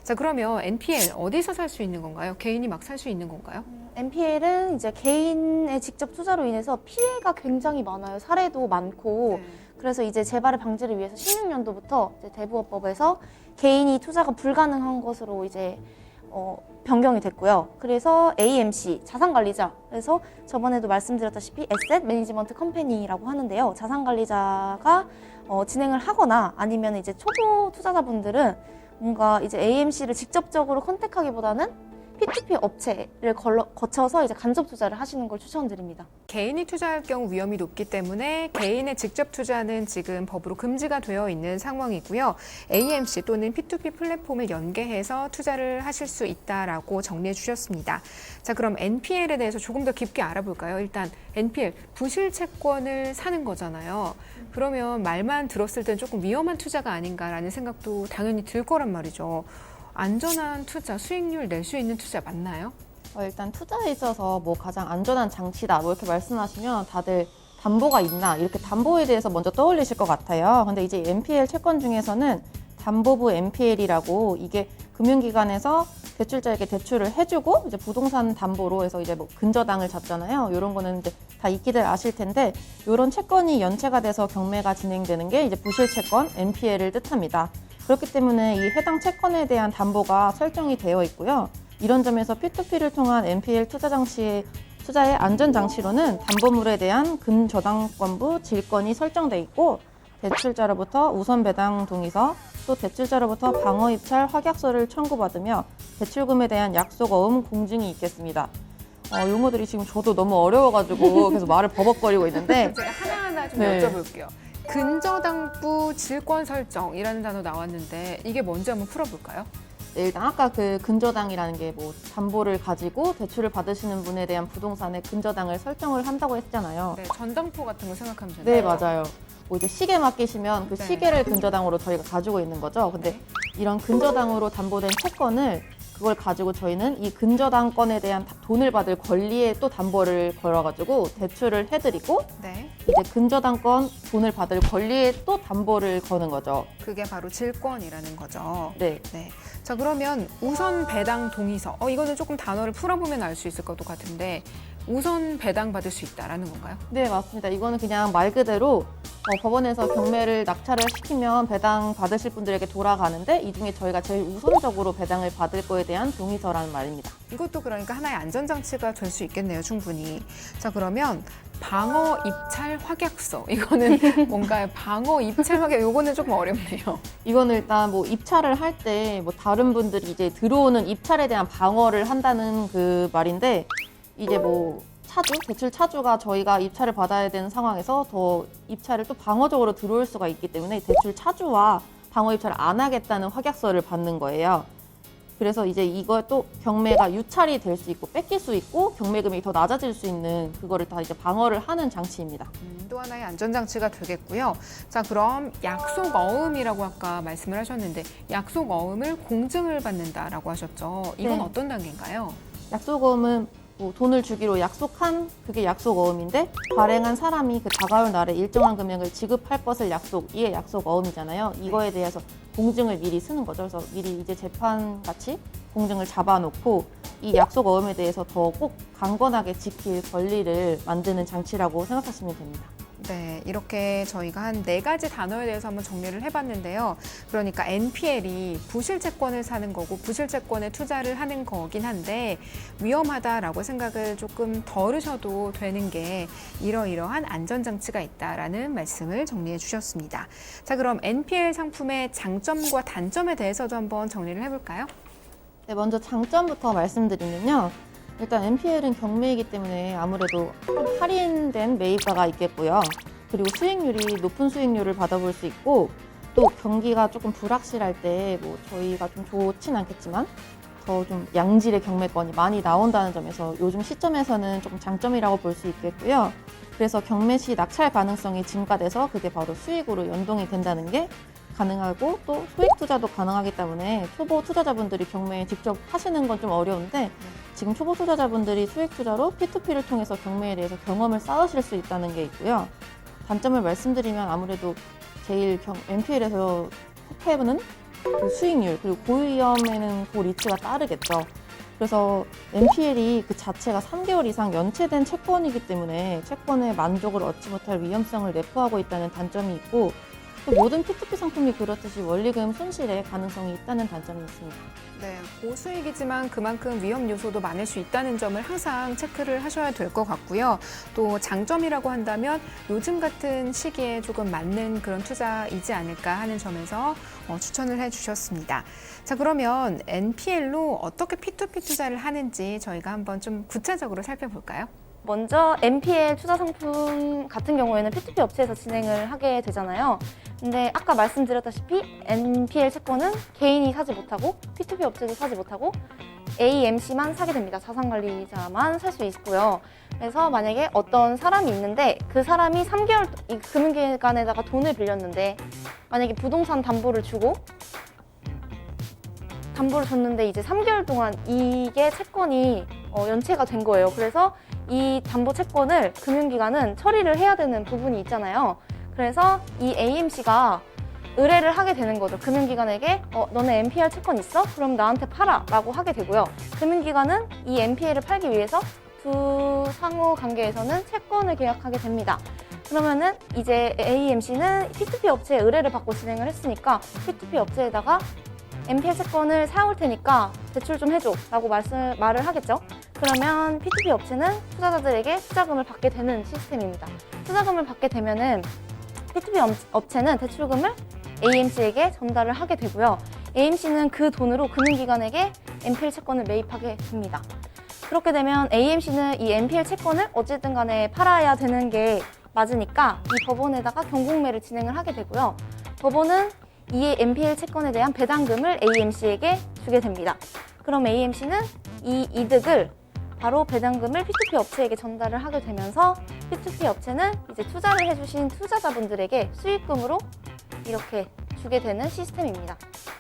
자, 그러면 NPL 어디서 살 수 있는 건가요? 개인이 막 살 수 있는 건가요? NPL은 이제 개인의 직접 투자로 인해서 피해가 굉장히 많아요. 사례도 많고. 그래서 이제 재발의 방지를 위해서 16년도부터 이제 대부업법에서 개인이 투자가 불가능한 것으로 이제 변경이 됐고요. 그래서 AMC, 자산관리자. 그래서 저번에도 말씀드렸다시피 에셋 매니지먼트 컴퍼니라고 하는데요. 자산관리자가 진행을 하거나 아니면 이제 초보 투자자분들은 뭔가 이제 AMC를 직접적으로 컨택하기보다는 P2P 업체를 거쳐서 이제 간접 투자를 하시는 걸 추천드립니다. 개인이 투자할 경우 위험이 높기 때문에 개인의 직접 투자는 지금 법으로 금지가 되어 있는 상황이고요. AMC 또는 P2P 플랫폼을 연계해서 투자를 하실 수 있다라고 정리해 주셨습니다. 자, 그럼 NPL에 대해서 조금 더 깊게 알아볼까요? 일단 NPL, 부실 채권을 사는 거잖아요. 그러면 말만 들었을 땐 조금 위험한 투자가 아닌가라는 생각도 당연히 들 거란 말이죠. 안전한 투자, 수익률 낼 수 있는 투자 맞나요? 일단 투자에 있어서 뭐 가장 안전한 장치다 뭐 이렇게 말씀하시면 다들 담보가 있나 이렇게 담보에 대해서 먼저 떠올리실 것 같아요. 근데 이제 NPL 채권 중에서는 담보부 NPL이라고 이게 금융기관에서 대출자에게 대출을 해주고 이제 부동산 담보로 해서 이제 뭐 근저당을 잡잖아요. 이런 거는 이제 다 익히들 아실 텐데 이런 채권이 연체가 돼서 경매가 진행되는 게 이제 부실 채권 NPL을 뜻합니다. 그렇기 때문에 이 해당 채권에 대한 담보가 설정이 되어 있고요. 이런 점에서 P2P를 통한 NPL 투자의 안전장치로는 담보물에 대한 근저당권부 질권이 설정돼 있고 대출자로부터 우선 배당 동의서 또 대출자로부터 방어 입찰 확약서를 청구받으며 대출금에 대한 약속 어음 공증이 있겠습니다. 용어들이 지금 저도 너무 어려워가지고 계속 말을 버벅거리고 있는데 제가 하나하나 좀 네. 여쭤볼게요. 근저당부 질권 설정이라는 단어 나왔는데 이게 뭔지 한번 풀어볼까요? 네, 일단 아까 그 근저당이라는 게 뭐 담보를 가지고 대출을 받으시는 분에 대한 부동산의 근저당을 설정을 한다고 했잖아요. 네, 전당포 같은 거 생각하면 되나요? 네, 맞아요. 뭐 이제 시계 맡기시면 그 네. 시계를 근저당으로 저희가 가지고 있는 거죠. 근데 이런 근저당으로 담보된 채권을 그걸 가지고 저희는 이 근저당권에 대한 돈을 받을 권리에 또 담보를 걸어가지고 대출을 해드리고 네, 이제 근저당권 돈을 받을 권리에 또 담보를 거는 거죠. 그게 바로 질권이라는 거죠. 네. 네. 자, 그러면 우선 배당 동의서. 이거는 조금 단어를 풀어보면 알 수 있을 것 같은데 우선 배당 받을 수 있다라는 건가요? 네, 맞습니다. 이거는 그냥 말 그대로 법원에서 경매를 낙찰을 시키면 배당 받으실 분들에게 돌아가는데 이 중에 저희가 제일 우선적으로 배당을 받을 거에 대한 동의서라는 말입니다. 이것도 그러니까 하나의 안전장치가 될 수 있겠네요, 충분히. 자, 그러면 방어 입찰 확약서. 이거는 뭔가 방어 입찰 확약, 이거는 조금 어렵네요. 이거는 일단 뭐 입찰을 할 때 뭐 다른 분들이 이제 들어오는 입찰에 대한 방어를 한다는 그 말인데 이제 뭐 대출 차주가 저희가 입찰을 받아야 되는 상황에서 더 입찰을 또 방어적으로 들어올 수가 있기 때문에 대출 차주와 방어 입찰을 안 하겠다는 확약서를 받는 거예요. 그래서 이제 이걸 또 경매가 유찰이 될 수 있고 뺏길 수 있고 경매금이 더 낮아질 수 있는 그거를 다 이제 방어를 하는 장치입니다. 또 하나의 안전장치가 되겠고요. 자, 그럼 약속 어음이라고 아까 말씀을 하셨는데 약속 어음을 공증을 받는다라고 하셨죠. 이건 네. 어떤 단계인가요? 약속어음은 뭐 돈을 주기로 약속한 그게 약속어음인데 발행한 사람이 그 다가올 날에 일정한 금액을 지급할 것을 이게 약속어음이잖아요. 이거에 대해서 공증을 미리 쓰는 거죠. 그래서 미리 이제 재판같이 공증을 잡아놓고 이 약속어음에 대해서 더 꼭 강건하게 지킬 권리를 만드는 장치라고 생각하시면 됩니다. 네, 이렇게 저희가 한 4가지 단어에 대해서 한번 정리를 해봤는데요. 그러니까 NPL이 부실채권을 사는 거고 부실채권에 투자를 하는 거긴 한데 위험하다라고 생각을 조금 덜으셔도 되는 게 이러이러한 안전장치가 있다라는 말씀을 정리해 주셨습니다. 자, 그럼 NPL 상품의 장점과 단점에 대해서도 한번 정리를 해볼까요? 네, 먼저 장점부터 말씀드리면요. 일단 NPL은 경매이기 때문에 아무래도 좀 할인된 매입가가 있겠고요. 그리고 높은 수익률을 받아볼 수 있고 또 경기가 조금 불확실할 때 뭐 저희가 좀 좋진 않겠지만 더 좀 양질의 경매권이 많이 나온다는 점에서 요즘 시점에서는 조금 장점이라고 볼 수 있겠고요. 그래서 경매 시 낙찰 가능성이 증가돼서 그게 바로 수익으로 연동이 된다는 게 가능하고 또 소액 투자도 가능하기 때문에 초보 투자자분들이 경매에 직접 하시는 건 좀 어려운데 지금 초보 투자자분들이 소액 투자로 P2P를 통해서 경매에 대해서 경험을 쌓으실 수 있다는 게 있고요. 단점을 말씀드리면 아무래도 제일 NPL에서 탑해는 그 수익률 그리고 고위험에는 고리츠가 따르겠죠. 그래서 NPL이 그 자체가 3개월 이상 연체된 채권이기 때문에 채권의 만족을 얻지 못할 위험성을 내포하고 있다는 단점이 있고 또 모든 P2P 상품이 그렇듯이 원리금 손실의 가능성이 있다는 단점이 있습니다. 네, 고수익이지만 그만큼 위험 요소도 많을 수 있다는 점을 항상 체크를 하셔야 될 것 같고요. 또 장점이라고 한다면 요즘 같은 시기에 조금 맞는 그런 투자이지 않을까 하는 점에서 추천을 해주셨습니다. 자, 그러면 NPL로 어떻게 P2P 투자를 하는지 저희가 한번 좀 구체적으로 살펴볼까요? 먼저 NPL 투자 상품 같은 경우에는 P2P 업체에서 진행을 하게 되잖아요. 근데 아까 말씀드렸다시피 NPL 채권은 개인이 사지 못하고 P2P 업체도 사지 못하고 AMC만 사게 됩니다. 자산관리자만 살 수 있고요. 그래서 만약에 어떤 사람이 있는데 그 사람이 3개월 이 금융기관에다가 돈을 빌렸는데 만약에 부동산 담보를 줬는데 이제 3개월 동안 이게 채권이 연체가 된 거예요. 그래서 이 담보 채권을 금융기관은 처리를 해야 되는 부분이 있잖아요. 그래서 이 AMC가 의뢰를 하게 되는 거죠. 금융기관에게 너네 NPL 채권 있어? 그럼 나한테 팔아 라고 하게 되고요. 금융기관은 이 NPL을 팔기 위해서 두 상호 관계에서는 채권을 계약하게 됩니다. 그러면은 이제 AMC는 P2P 업체에 의뢰를 받고 진행을 했으니까 P2P 업체에다가 NPL 채권을 사올 테니까 대출 좀 해줘 라고 말을 하겠죠. 그러면 P2P 업체는 투자자들에게 투자금을 받게 되는 시스템입니다. 투자금을 받게 되면은 P2P 업체는 대출금을 AMC에게 전달을 하게 되고요. AMC는 그 돈으로 금융기관에게 NPL 채권을 매입하게 됩니다. 그렇게 되면 AMC는 이 NPL 채권을 어쨌든 간에 팔아야 되는 게 맞으니까 이 법원에다가 경공매를 진행을 하게 되고요. 법원은 이 NPL 채권에 대한 배당금을 AMC에게 주게 됩니다. 그럼 AMC는 이 이득을 바로 배당금을 P2P 업체에게 전달을 하게 되면서 P2P 업체는 이제 투자를 해주신 투자자분들에게 수익금으로 이렇게 주게 되는 시스템입니다.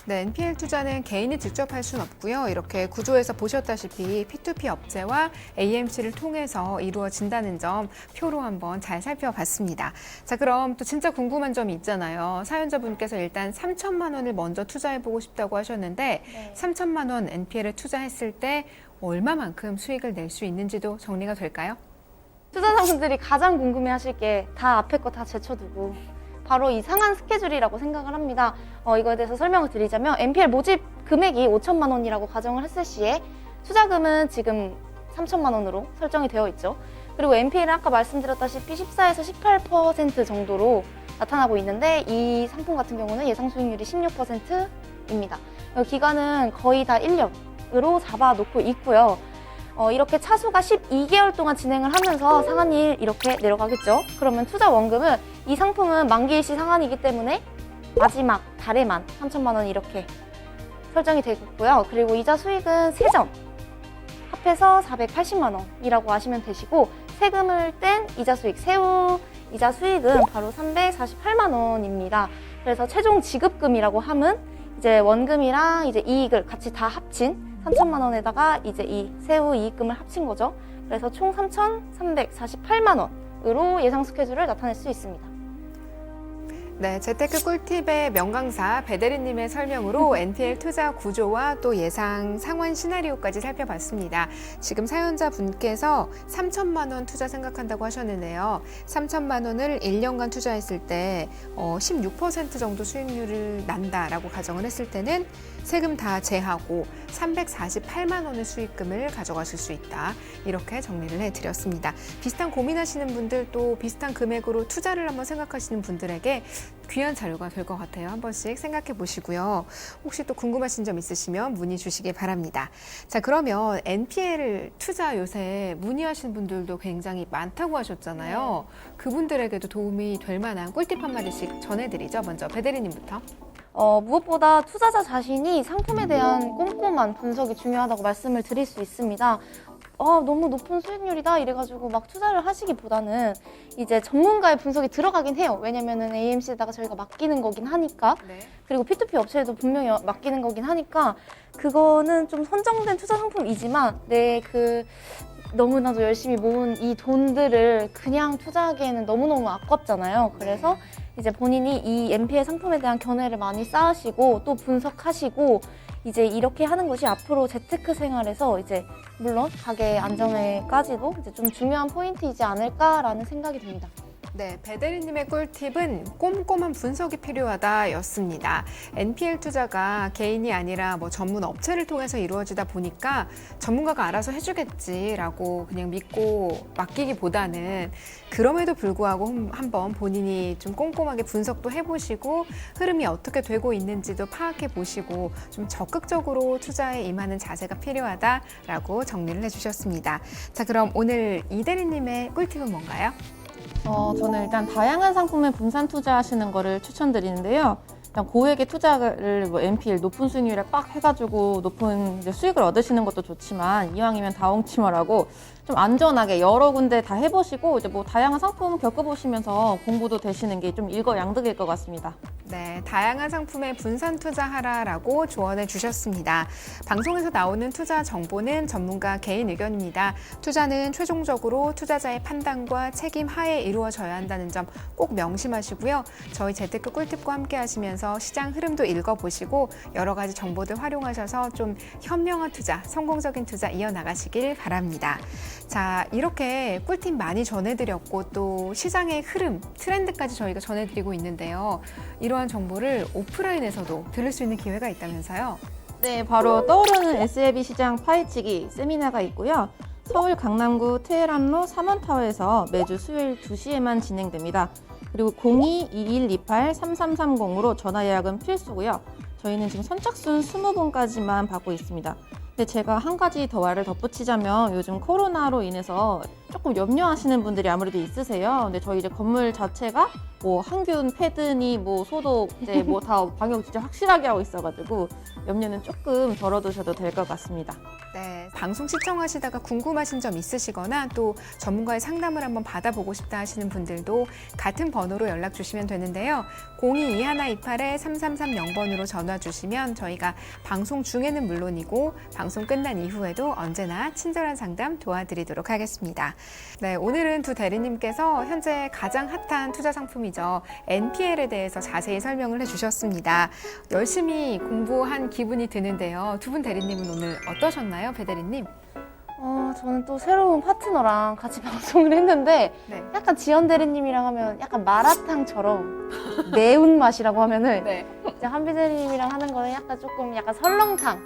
네, NPL 투자는 개인이 직접 할 수는 없고요. 이렇게 구조에서 보셨다시피 P2P 업체와 AMC를 통해서 이루어진다는 점 표로 한번 잘 살펴봤습니다. 자, 그럼 또 진짜 궁금한 점이 있잖아요. 사연자분께서 일단 3천만 원을 먼저 투자해보고 싶다고 하셨는데 네. 3천만 원 NPL을 투자했을 때 얼마만큼 수익을 낼 수 있는지도 정리가 될까요? 투자자분들이 가장 궁금해하실 게 다 앞에 거 다 제쳐두고 바로 이 상한 스케줄이라고 생각을 합니다. 이거에 대해서 설명을 드리자면 NPL 모집 금액이 5천만 원이라고 가정을 했을 시에 투자금은 지금 3천만 원으로 설정이 되어 있죠. 그리고 NPL은 아까 말씀드렸다시피 14에서 18% 정도로 나타나고 있는데 이 상품 같은 경우는 예상 수익률이 16%입니다. 기간은 거의 다 1년으로 잡아놓고 있고요. 이렇게 차수가 12개월 동안 진행을 하면서 상한일 이렇게 내려가겠죠. 그러면 투자 원금은 이 상품은 만기일시 상한이기 때문에 마지막 달에만 3천만 원 이렇게 설정이 되고 있고요. 그리고 이자 수익은 세전 합해서 480만 원이라고 아시면 되시고 세금을 뗀 이자 수익, 세후 이자 수익은 바로 348만 원입니다. 그래서 최종 지급금이라고 함은 이제 원금이랑 이제 이익을 같이 다 합친 3천만 원에다가 이제 이 세후 이익금을 합친 거죠. 그래서 총 3,348만 원으로 예상 스케줄을 나타낼 수 있습니다. 네, 재테크 꿀팁의 명강사 배대리님의 설명으로 NPL 투자 구조와 또 예상 상환 시나리오까지 살펴봤습니다. 지금 사연자 분께서 3천만 원 투자 생각한다고 하셨는데요. 3천만 원을 1년간 투자했을 때 16% 정도 수익률을 난다라고 가정을 했을 때는 세금 다 제하고 348만 원의 수익금을 가져가실 수 있다. 이렇게 정리를 해드렸습니다. 비슷한 고민하시는 분들 또 비슷한 금액으로 투자를 한번 생각하시는 분들에게 귀한 자료가 될 것 같아요. 한 번씩 생각해 보시고요. 혹시 또 궁금하신 점 있으시면 문의 주시기 바랍니다. 자, 그러면 NPL 투자 요새 문의하시는 분들도 굉장히 많다고 하셨잖아요. 그분들에게도 도움이 될 만한 꿀팁 한 마디씩 전해드리죠. 먼저 배대리님부터. 무엇보다 투자자 자신이 상품에 대한 꼼꼼한 분석이 중요하다고 말씀을 드릴 수 있습니다. 너무 높은 수익률이다 이래가지고 막 투자를 하시기보다는 이제 전문가의 분석이 들어가긴 해요. 왜냐면은 AMC에다가 저희가 맡기는 거긴 하니까. 네. 그리고 P2P 업체에도 분명히 맡기는 거긴 하니까 그거는 좀 선정된 투자 상품이지만 너무나도 열심히 모은 이 돈들을 그냥 투자하기에는 너무너무 아깝잖아요. 그래서 이제 본인이 이 NPL 상품에 대한 견해를 많이 쌓으시고 또 분석하시고 이제 이렇게 하는 것이 앞으로 재테크 생활에서 이제 물론 가계 안정에까지도 이제 좀 중요한 포인트이지 않을까라는 생각이 듭니다. 네, 배대리님의 꿀팁은 꼼꼼한 분석이 필요하다였습니다. NPL 투자가 개인이 아니라 전문 업체를 통해서 이루어지다 보니까 전문가가 알아서 해주겠지라고 그냥 믿고 맡기기보다는 그럼에도 불구하고 한번 본인이 좀 꼼꼼하게 분석도 해보시고 흐름이 어떻게 되고 있는지도 파악해 보시고 좀 적극적으로 투자에 임하는 자세가 필요하다라고 정리를 해주셨습니다. 자, 그럼 오늘 이대리님의 꿀팁은 뭔가요? 저는 일단 다양한 상품에 분산 투자하시는 거를 추천드리는데요. 일단 고액의 투자를 NPL 높은 수익률에 빡 해가지고 높은 이제 수익을 얻으시는 것도 좋지만 이왕이면 다홍치마라고 좀 안전하게 여러 군데 다 해보시고 이제 다양한 상품 겪어보시면서 공부도 되시는 게 좀 일거양득일 것 같습니다. 네, 다양한 상품에 분산 투자하라라고 조언해 주셨습니다. 방송에서 나오는 투자 정보는 전문가 개인 의견입니다. 투자는 최종적으로 투자자의 판단과 책임 하에 이루어져야 한다는 점 꼭 명심하시고요. 저희 재테크 꿀팁과 함께 하시면서 시장 흐름도 읽어보시고 여러 가지 정보들 활용하셔서 좀 현명한 투자, 성공적인 투자 이어나가시길 바랍니다. 자, 이렇게 꿀팁 많이 전해드렸고 또 시장의 흐름, 트렌드까지 저희가 전해드리고 있는데요. 이러한 정보를 오프라인에서도 들을 수 있는 기회가 있다면서요? 네, 바로 떠오르는 SLB 시장 파헤치기 세미나가 있고요. 서울 강남구 테헤란로 3원타워에서 매주 수요일 2시에만 진행됩니다. 그리고 02-2128-3330으로 전화 예약은 필수고요. 저희는 지금 선착순 20분까지만 받고 있습니다. 근데 제가 한 가지 더 말을 덧붙이자면 요즘 코로나로 인해서 조금 염려하시는 분들이 아무래도 있으세요. 근데 저희 이제 건물 자체가 항균 패드니 소독 이제 다 방역 진짜 확실하게 하고 있어가지고 염려는 조금 덜어두셔도 될 것 같습니다. 네, 방송 시청하시다가 궁금하신 점 있으시거나 또 전문가의 상담을 한번 받아보고 싶다 하시는 분들도 같은 번호로 연락 주시면 되는데요. 02-2128-3330번으로 전화 주시면 저희가 방송 중에는 물론이고 방송 끝난 이후에도 언제나 친절한 상담 도와드리도록 하겠습니다. 네, 오늘은 두 대리님께서 현재 가장 핫한 투자 상품이죠. NPL에 대해서 자세히 설명을 해주셨습니다. 열심히 공부한 기분이 드는데요. 두 분 대리님은 오늘 어떠셨나요, 배 대리님? 저는 또 새로운 파트너랑 같이 방송을 했는데 네. 약간 지연 대리님이랑 하면 약간 마라탕처럼 매운맛이라고 하면은 네. 이제 한비 대리님이랑 하는 거는 약간 조금 약간 설렁탕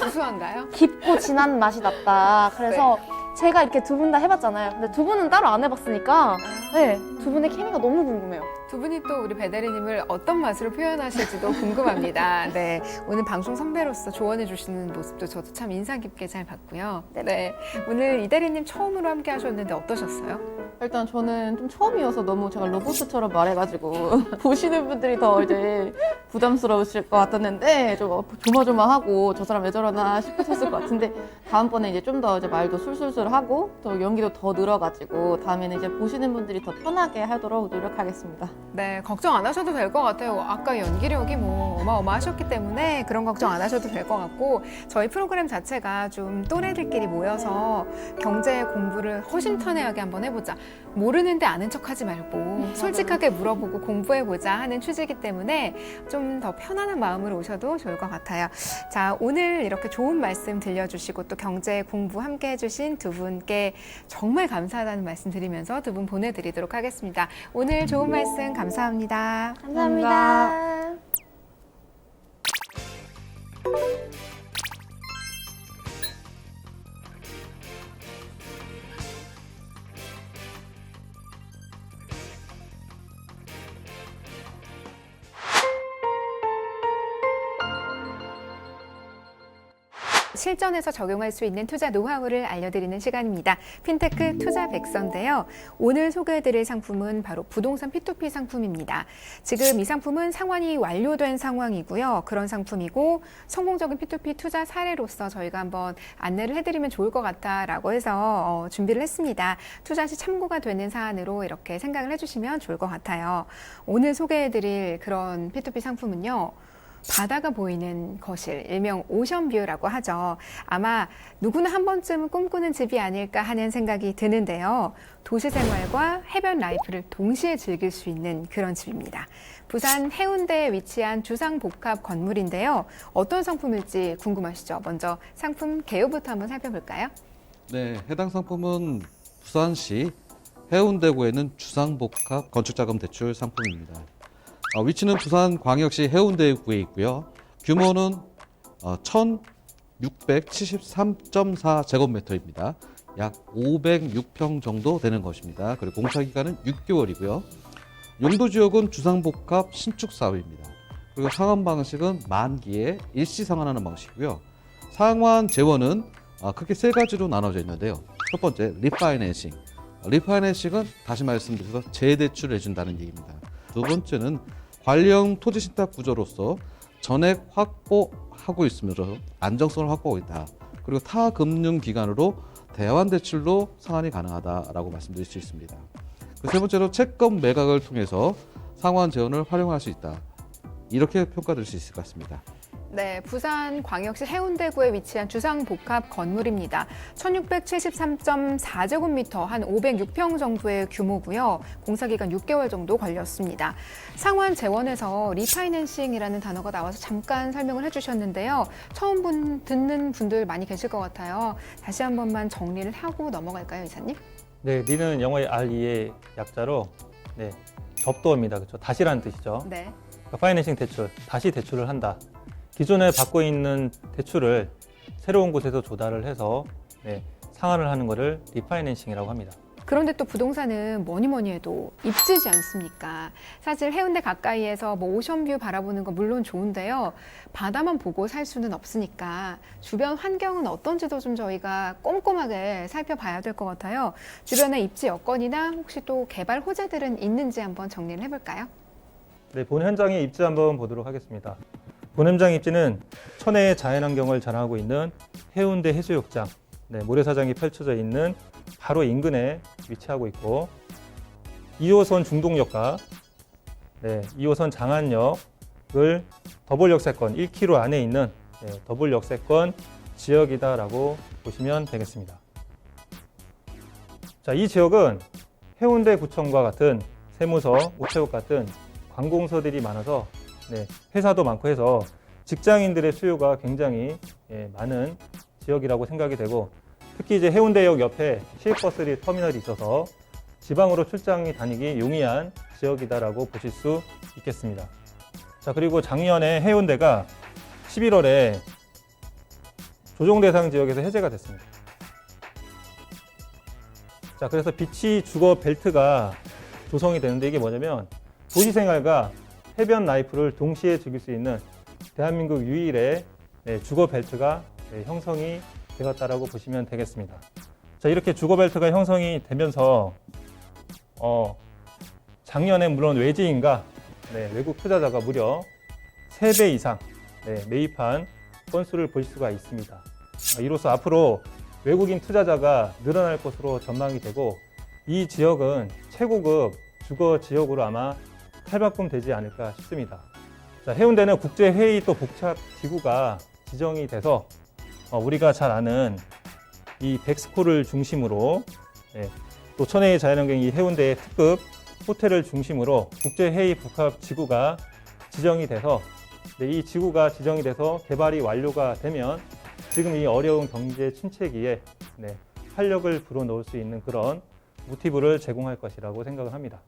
구수한가요? 깊고 진한 맛이 났다. 그래서 제가 이렇게 두 분 다 해봤잖아요. 근데 두 분은 따로 안 해봤으니까 네, 두 분의 케미가 너무 궁금해요. 두 분이 또 우리 배대리님을 어떤 맛으로 표현하실지도 궁금합니다. 네, 오늘 방송 선배로서 조언해 주시는 모습도 저도 참 인상 깊게 잘 봤고요. 네, 오늘 이 대리님 처음으로 함께 하셨는데 어떠셨어요? 일단 저는 좀 처음이어서 너무 제가 로봇처럼 말해가지고 보시는 분들이 더 이제 부담스러우실 것 같았는데 좀 조마조마하고 저 사람 왜 저러나 싶으셨을 것 같은데 다음번에 이제 좀 더 이제 말도 술술술 하고 또 연기도 더 늘어가지고 다음에는 이제 보시는 분들이 더 편하게 하도록 노력하겠습니다. 네, 걱정 안 하셔도 될 것 같아요. 아까 연기력이 뭐 어마어마하셨기 때문에 그런 걱정 안 하셔도 될 것 같고 저희 프로그램 자체가 좀 또래들끼리 모여서 경제 공부를 허심탄회하게 한번 해보자. 모르는데 아는 척하지 말고 솔직하게 물어보고 공부해보자 하는 취지이기 때문에 좀 더 편안한 마음으로 오셔도 좋을 것 같아요. 자, 오늘 이렇게 좋은 말씀 들려주시고 또 경제 공부 함께 해주신 두 분께 정말 감사하다는 말씀 드리면서 두 분 보내드리도록 하겠습니다. 오늘 좋은 말씀 감사합니다. 감사합니다. 실전에서 적용할 수 있는 투자 노하우를 알려드리는 시간입니다. 핀테크 투자 백서인데요. 오늘 소개해드릴 상품은 바로 부동산 P2P 상품입니다. 지금 이 상품은 상환이 완료된 상황이고요. 그런 상품이고 성공적인 P2P 투자 사례로서 저희가 한번 안내를 해드리면 좋을 것 같다라고 해서 준비를 했습니다. 투자 시 참고가 되는 사안으로 이렇게 생각을 해주시면 좋을 것 같아요. 오늘 소개해드릴 그런 P2P 상품은요. 바다가 보이는 거실, 일명 오션뷰라고 하죠. 아마 누구나 한 번쯤은 꿈꾸는 집이 아닐까 하는 생각이 드는데요. 도시 생활과 해변 라이프를 동시에 즐길 수 있는 그런 집입니다. 부산 해운대에 위치한 주상복합 건물인데요. 어떤 상품일지 궁금하시죠? 먼저 상품 개요부터 한번 살펴볼까요? 네, 해당 상품은 부산시 해운대구에 있는 주상복합 건축자금 대출 상품입니다. 위치는 부산광역시 해운대구에 있고요. 규모는 1673.4제곱미터입니다. 약 506평 정도 되는 것입니다. 그리고 공사기간은 6개월이고요. 용도지역은 주상복합 신축사업입니다. 그리고 상환 방식은 만기에 일시 상환하는 방식이고요. 상환 재원은 크게 세 가지로 나눠져 있는데요. 첫 번째, 리파이낸싱. 리파이낸싱은 다시 말씀드려서 재대출을 해준다는 얘기입니다. 두 번째는 관리형 토지신탁 구조로서 전액 확보하고 있으면서 안정성을 확보하고 있다. 그리고 타 금융기관으로 대환 대출로 상환이 가능하다라고 말씀드릴 수 있습니다. 세 번째로 채권 매각을 통해서 상환 재원을 활용할 수 있다. 이렇게 평가될 수 있을 것 같습니다. 네, 부산광역시 해운대구에 위치한 주상복합 건물입니다. 1673.4제곱미터, 한 506평 정도의 규모고요. 공사기간 6개월 정도 걸렸습니다. 상환 재원에서 리파이낸싱이라는 단어가 나와서 잠깐 설명을 해주셨는데요. 처음 듣는 분들 많이 계실 것 같아요. 다시 한 번만 정리를 하고 넘어갈까요, 이사님? 네, 리는 영어의 RE의 약자로 접도어입니다. 그렇죠? 다시라는 뜻이죠. 네. 그러니까 파이낸싱 대출, 다시 대출을 한다. 기존에 받고 있는 대출을 새로운 곳에서 조달을 해서 상환을 하는 것을 리파이낸싱이라고 합니다. 그런데 또 부동산은 뭐니 해도 입지지 않습니까? 사실 해운대 가까이에서 뭐 오션뷰 바라보는 건 물론 좋은데요. 바다만 보고 살 수는 없으니까 주변 환경은 어떤지도 좀 저희가 꼼꼼하게 살펴봐야 될 것 같아요. 주변에 입지 여건이나 혹시 또 개발 호재들은 있는지 한번 정리를 해볼까요? 네, 본 현장의 입지 한번 보도록 하겠습니다. 본 현장 입지는 천혜의 자연환경을 자랑하고 있는 해운대 해수욕장, 모래사장이 펼쳐져 있는 바로 인근에 위치하고 있고 2호선 중동역과 2호선 장안역을 더블 역세권 1km 안에 있는 더블 역세권 지역이다라고 보시면 되겠습니다. 자, 이 지역은 해운대 구청과 같은 세무서, 우체국 같은 관공서들이 많아서 회사도 많고 해서 직장인들의 수요가 굉장히 많은 지역이라고 생각이 되고 특히 이제 해운대역 옆에 시외버스 터미널이 있어서 지방으로 출장이 다니기 용이한 지역이다라고 보실 수 있겠습니다. 자, 그리고 작년에 해운대가 11월에 조정 대상 지역에서 해제가 됐습니다. 자, 그래서 비치 주거 벨트가 조성이 되는데 이게 뭐냐면 도시 생활과 해변 라이프를 동시에 즐길 수 있는 대한민국 유일의 주거 벨트가 형성이 되었다라고 보시면 되겠습니다. 자, 이렇게 주거 벨트가 형성이 되면서 작년에 물론 외지인과 외국 투자자가 무려 3배 이상 매입한 건수를 볼 수가 있습니다. 이로써 앞으로 외국인 투자자가 늘어날 것으로 전망이 되고 이 지역은 최고급 주거 지역으로 아마 탈바꿈되지 않을까 싶습니다. 자, 해운대는 국제회의 또 복합지구가 지정이 돼서 우리가 잘 아는 이 백스코를 중심으로 또 천혜의 자연환경 이 해운대의 특급 호텔을 중심으로 국제회의 복합지구가 지정이 돼서 이 지구가 지정이 돼서 개발이 완료가 되면 지금 이 어려운 경제 침체기에 활력을 불어넣을 수 있는 그런 모티브를 제공할 것이라고 생각을 합니다.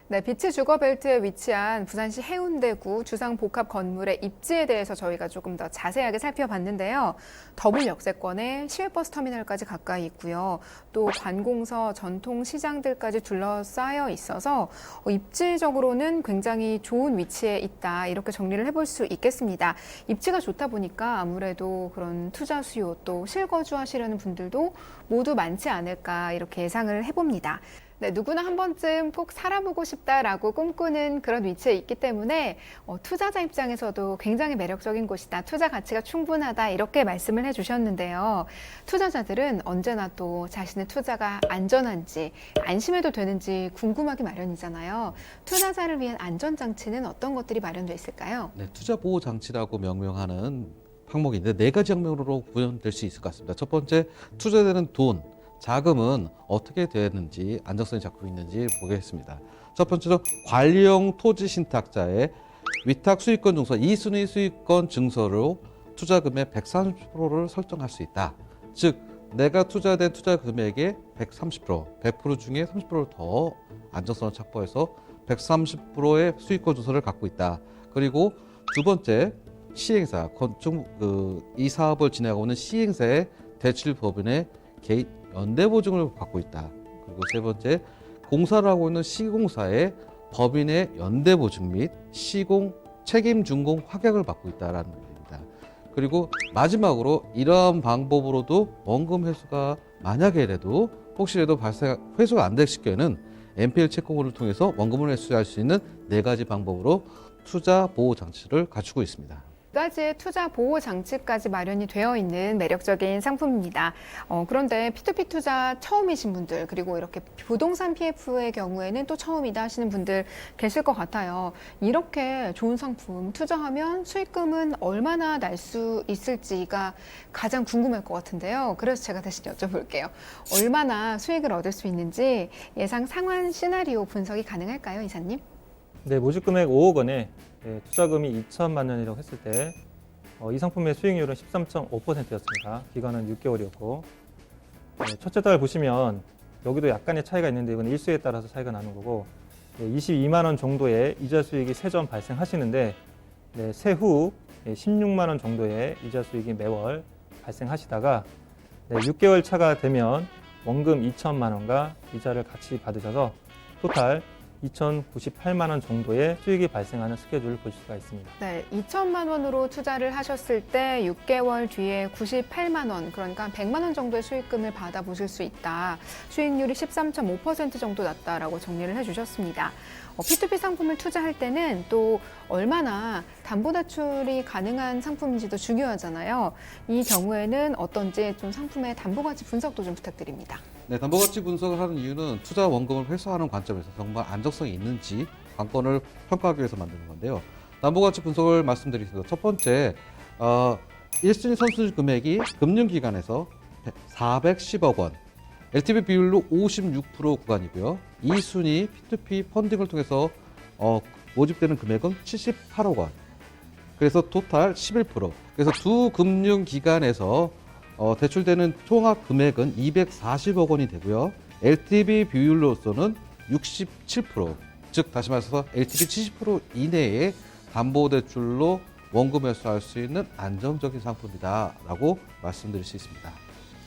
네, 비치 주거벨트에 위치한 부산시 해운대구 주상복합 건물의 입지에 대해서 저희가 조금 더 자세하게 살펴봤는데요. 더블 역세권에 시외버스 터미널까지 가까이 있고요. 또 관공서, 전통시장들까지 둘러싸여 있어서 입지적으로는 굉장히 좋은 위치에 있다, 이렇게 정리를 해볼 수 있겠습니다. 입지가 좋다 보니까 아무래도 그런 투자 수요 또 실거주하시려는 분들도 모두 많지 않을까, 이렇게 예상을 해봅니다. 네, 누구나 한 번쯤 꼭 살아보고 싶다라고 꿈꾸는 그런 위치에 있기 때문에 투자자 입장에서도 굉장히 매력적인 곳이다, 투자 가치가 충분하다, 이렇게 말씀을 해주셨는데요. 투자자들은 언제나 또 자신의 투자가 안전한지 안심해도 되는지 궁금하기 마련이잖아요. 투자자를 위한 안전장치는 어떤 것들이 마련되어 있을까요? 네, 투자 보호 장치라고 명명하는 항목인데 4가지 항목으로 구현될 수 있을 것 같습니다. 첫 번째, 투자되는 돈, 자금은 어떻게 되는지, 안정성이 잡고 있는지 보겠습니다. 첫 번째로 관리형 토지 신탁자의 위탁 수익권 증서, 2순위 수익권 증서로 투자금의 130%를 설정할 수 있다. 즉, 내가 투자된 투자 금액의 130%, 100% 중에 30%를 더 안정성을 확보해서 130%의 수익권 증서를 갖고 있다. 그리고 두 번째, 시행사, 이 사업을 진행하고 있는 시행사의 대출 법인의 개인 연대 보증을 받고 있다. 그리고 세 번째, 공사를 하고 있는 시공사의 법인의 연대 보증 및 시공 책임 준공 확약을 받고 있다라는 겁니다. 그리고 마지막으로 이러한 방법으로도 원금 회수가 만약에라도 혹시라도 회수가 안 될 시에는 NPL 채권을 통해서 원금을 회수할 수 있는 4가지 방법으로 투자 보호 장치를 갖추고 있습니다. 4가지의 투자 보호 장치까지 마련이 되어 있는 매력적인 상품입니다. 그런데 P2P 투자 처음이신 분들, 그리고 이렇게 부동산 PF의 경우에는 또 처음이다 하시는 분들 계실 것 같아요. 이렇게 좋은 상품 투자하면 수익금은 얼마나 날 수 있을지가 가장 궁금할 것 같은데요. 그래서 제가 대신 여쭤볼게요. 얼마나 수익을 얻을 수 있는지 예상 상환 시나리오 분석이 가능할까요, 이사님? 네, 모집 금액 5억 원에 투자금이 2천만 원이라고 했을 때 이 상품의 수익률은 13.5%였습니다. 기간은 6개월이었고 첫째 달 보시면 여기도 약간의 차이가 있는데 이건 일수에 따라서 차이가 나는 거고 22만 원 정도의 이자 수익이 세전 발생하시는데 세후 16만 원 정도의 이자 수익이 매월 발생하시다가 6개월 차가 되면 원금 2천만 원과 이자를 같이 받으셔서 토탈 2,098만 원 정도의 수익이 발생하는 스케줄을 볼 수가 있습니다. 네, 2천만 원으로 투자를 하셨을 때 6개월 뒤에 98만 원, 그러니까 100만 원 정도의 수익금을 받아보실 수 있다. 수익률이 13.5% 정도 났다라고 정리를 해주셨습니다. P2P 상품을 투자할 때는 또 얼마나 담보대출이 가능한 상품인지도 중요하잖아요. 이 경우에는 어떤지 좀 상품의 담보가치 분석도 좀 부탁드립니다. 네, 담보가치 분석을 하는 이유는 투자 원금을 회수하는 관점에서 정말 안정성이 있는지 관건을 평가하기 위해서 만드는 건데요. 담보가치 분석을 말씀드리겠습니다. 첫 번째, 1순위 선순위 금액이 금융기관에서 410억 원, LTV 비율로 56% 구간이고요. 2순위 P2P 펀딩을 통해서 모집되는 금액은 78억 원. 그래서 토탈 11%. 그래서 두 금융기관에서 대출되는 총합 금액은 240억 원이 되고요. LTV 비율로서는 67%, 즉 다시 말해서 LTV 70% 이내의 담보대출로 원금 회수할 수 있는 안정적인 상품이다라고 말씀드릴 수 있습니다.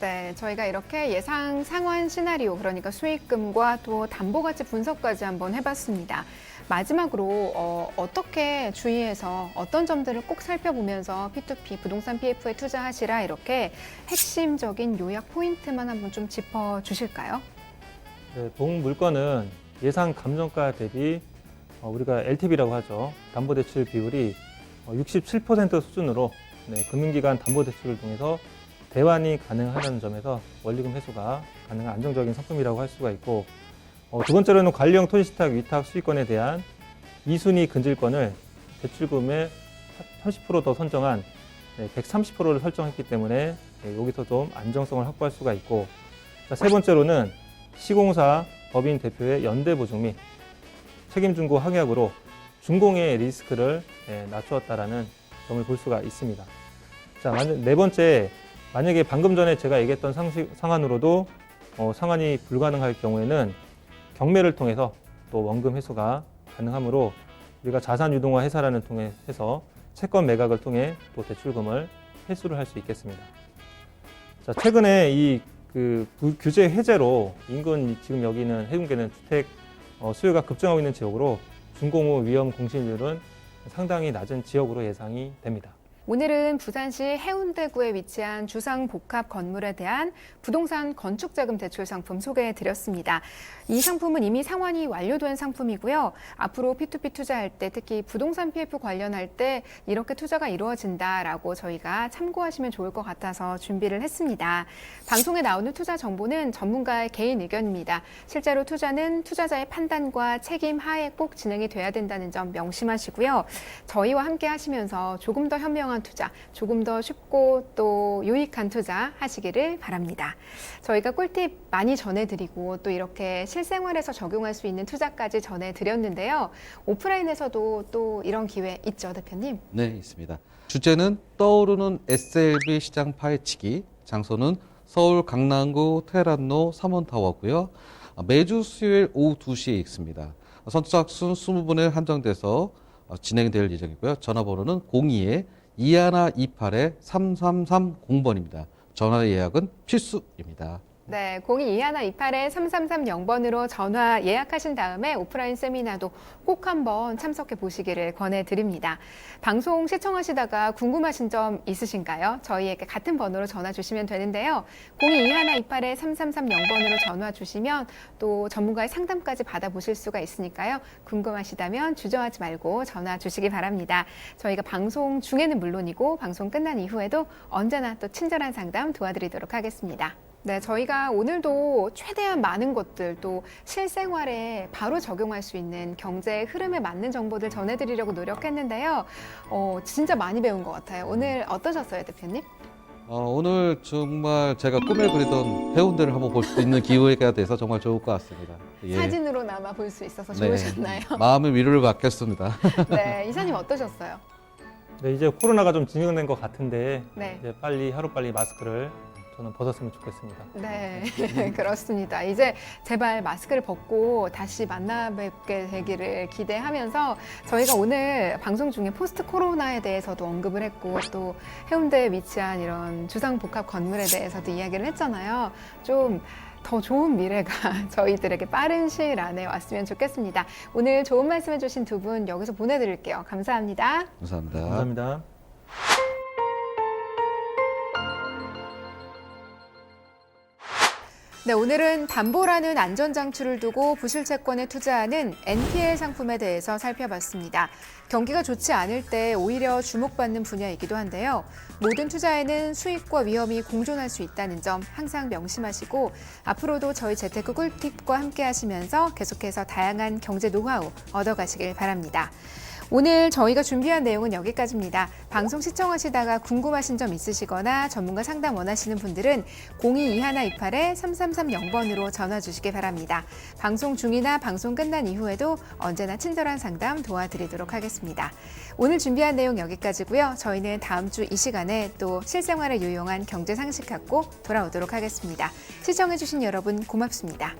네, 저희가 이렇게 예상 상환 시나리오, 그러니까 수익금과 또 담보가치 분석까지 한번 해봤습니다. 마지막으로 어떻게 주의해서 어떤 점들을 꼭 살펴보면서 P2P 부동산 PF에 투자하시라 이렇게 핵심적인 요약 포인트만 한번 좀 짚어주실까요? 네, 동물건은 예상 감정가 대비 우리가 LTV라고 하죠. 담보대출 비율이 67% 수준으로 금융기관 담보대출을 통해서 대환이 가능하다는 점에서 원리금 회수가 가능한 안정적인 상품이라고 할 수가 있고, 두 번째로는 관리형 토지신탁 위탁 수익권에 대한 2순위 근질권을 대출금의 30% 더 선정한 130%를 설정했기 때문에 여기서 좀 안정성을 확보할 수가 있고, 세 번째로는 시공사 법인 대표의 연대 보증 및 책임중고 확약으로 준공의 리스크를 낮추었다라는 점을 볼 수가 있습니다. 자, 네 번째, 만약에 방금 전에 제가 얘기했던 상한으로도 상환이 불가능할 경우에는 경매를 통해서 또 원금 회수가 가능하므로 우리가 자산 유동화 회사라는 통해서 채권 매각을 통해 또 대출금을 회수를 할 수 있겠습니다. 자, 최근에 이 규제 해제로 인근 지금 여기는 해운계는 주택 수요가 급증하고 있는 지역으로 준공 후 위험 공실률은 상당히 낮은 지역으로 예상이 됩니다. 오늘은 부산시 해운대구에 위치한 주상복합 건물에 대한 부동산 건축자금 대출 상품 소개해 드렸습니다. 이 상품은 이미 상환이 완료된 상품이고요. 앞으로 P2P 투자할 때 특히 부동산 PF 관련할 때 이렇게 투자가 이루어진다라고 저희가 참고하시면 좋을 것 같아서 준비를 했습니다. 방송에 나오는 투자 정보는 전문가의 개인 의견입니다. 실제로 투자는 투자자의 판단과 책임 하에 꼭 진행이 돼야 된다는 점 명심하시고요. 저희와 함께 하시면서 조금 더 현명한 투자, 조금 더 쉽고 또 유익한 투자 하시기를 바랍니다. 저희가 꿀팁 많이 전해드리고 또 이렇게 실생활에서 적용할 수 있는 투자까지 전해드렸는데요. 오프라인에서도 또 이런 기회 있죠, 대표님? 네, 있습니다. 주제는 떠오르는 SLB 시장 파헤치기, 장소는 서울 강남구 테란로 3원타워고요. 매주 수요일 오후 2시에 있습니다. 선착순 20분에 한정돼서 진행될 예정이고요. 전화번호는 02-2128-3330번입니다. 전화 예약은 필수입니다. 네, 02-2128-3330번으로 전화 예약하신 다음에 오프라인 세미나도 꼭 한번 참석해 보시기를 권해드립니다. 방송 시청하시다가 궁금하신 점 있으신가요? 저희에게 같은 번호로 전화 주시면 되는데요. 02-2128-3330번으로 전화 주시면 또 전문가의 상담까지 받아보실 수가 있으니까요. 궁금하시다면 주저하지 말고 전화 주시기 바랍니다. 저희가 방송 중에는 물론이고 방송 끝난 이후에도 언제나 또 친절한 상담 도와드리도록 하겠습니다. 네, 저희가 오늘도 최대한 많은 것들 또 실생활에 바로 적용할 수 있는 경제의 흐름에 맞는 정보들 전해드리려고 노력했는데요. 진짜 많이 배운 것 같아요. 오늘 어떠셨어요, 대표님? 오늘 정말 제가 꿈에 그리던 해운대를 한번 볼 수 있는 기회가 돼서 정말 좋을 것 같습니다. 예. 사진으로나마 볼 수 있어서 네, 좋으셨나요? 마음의 위로를 받겠습니다. 네, 이사님 어떠셨어요? 네, 이제 코로나가 좀 진행된 것 같은데 네. 이제 하루빨리 마스크를 저는 벗었으면 좋겠습니다. 네, 그렇습니다. 이제 제발 마스크를 벗고 다시 만나 뵙게 되기를 기대하면서 저희가 오늘 방송 중에 포스트 코로나에 대해서도 언급을 했고 또 해운대에 위치한 이런 주상복합 건물에 대해서도 이야기를 했잖아요. 좀 더 좋은 미래가 저희들에게 빠른 시일 안에 왔으면 좋겠습니다. 오늘 좋은 말씀 해주신 두 분 여기서 보내드릴게요. 감사합니다. 감사합니다. 감사합니다. 네, 오늘은 담보라는 안전장치를 두고 부실채권에 투자하는 NPL 상품에 대해서 살펴봤습니다. 경기가 좋지 않을 때 오히려 주목받는 분야이기도 한데요. 모든 투자에는 수익과 위험이 공존할 수 있다는 점 항상 명심하시고 앞으로도 저희 재테크 꿀팁과 함께 하시면서 계속해서 다양한 경제 노하우 얻어가시길 바랍니다. 오늘 저희가 준비한 내용은 여기까지입니다. 방송 시청하시다가 궁금하신 점 있으시거나 전문가 상담 원하시는 분들은 022128-3330번으로 전화 주시기 바랍니다. 방송 중이나 방송 끝난 이후에도 언제나 친절한 상담 도와드리도록 하겠습니다. 오늘 준비한 내용 여기까지고요. 저희는 다음 주 이 시간에 또 실생활에 유용한 경제 상식 갖고 돌아오도록 하겠습니다. 시청해주신 여러분 고맙습니다.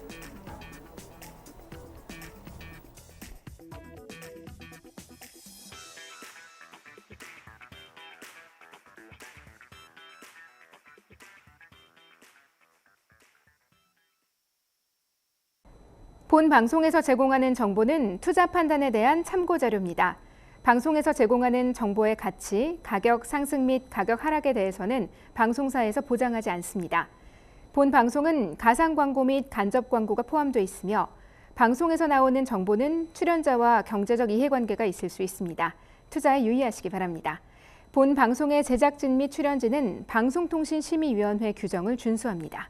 본 방송에서 제공하는 정보는 투자 판단에 대한 참고 자료입니다. 방송에서 제공하는 정보의 가치, 가격 상승 및 가격 하락에 대해서는 방송사에서 보장하지 않습니다. 본 방송은 가상 광고 및 간접 광고가 포함되어 있으며 방송에서 나오는 정보는 출연자와 경제적 이해관계가 있을 수 있습니다. 투자에 유의하시기 바랍니다. 본 방송의 제작진 및 출연진은 방송통신심의위원회 규정을 준수합니다.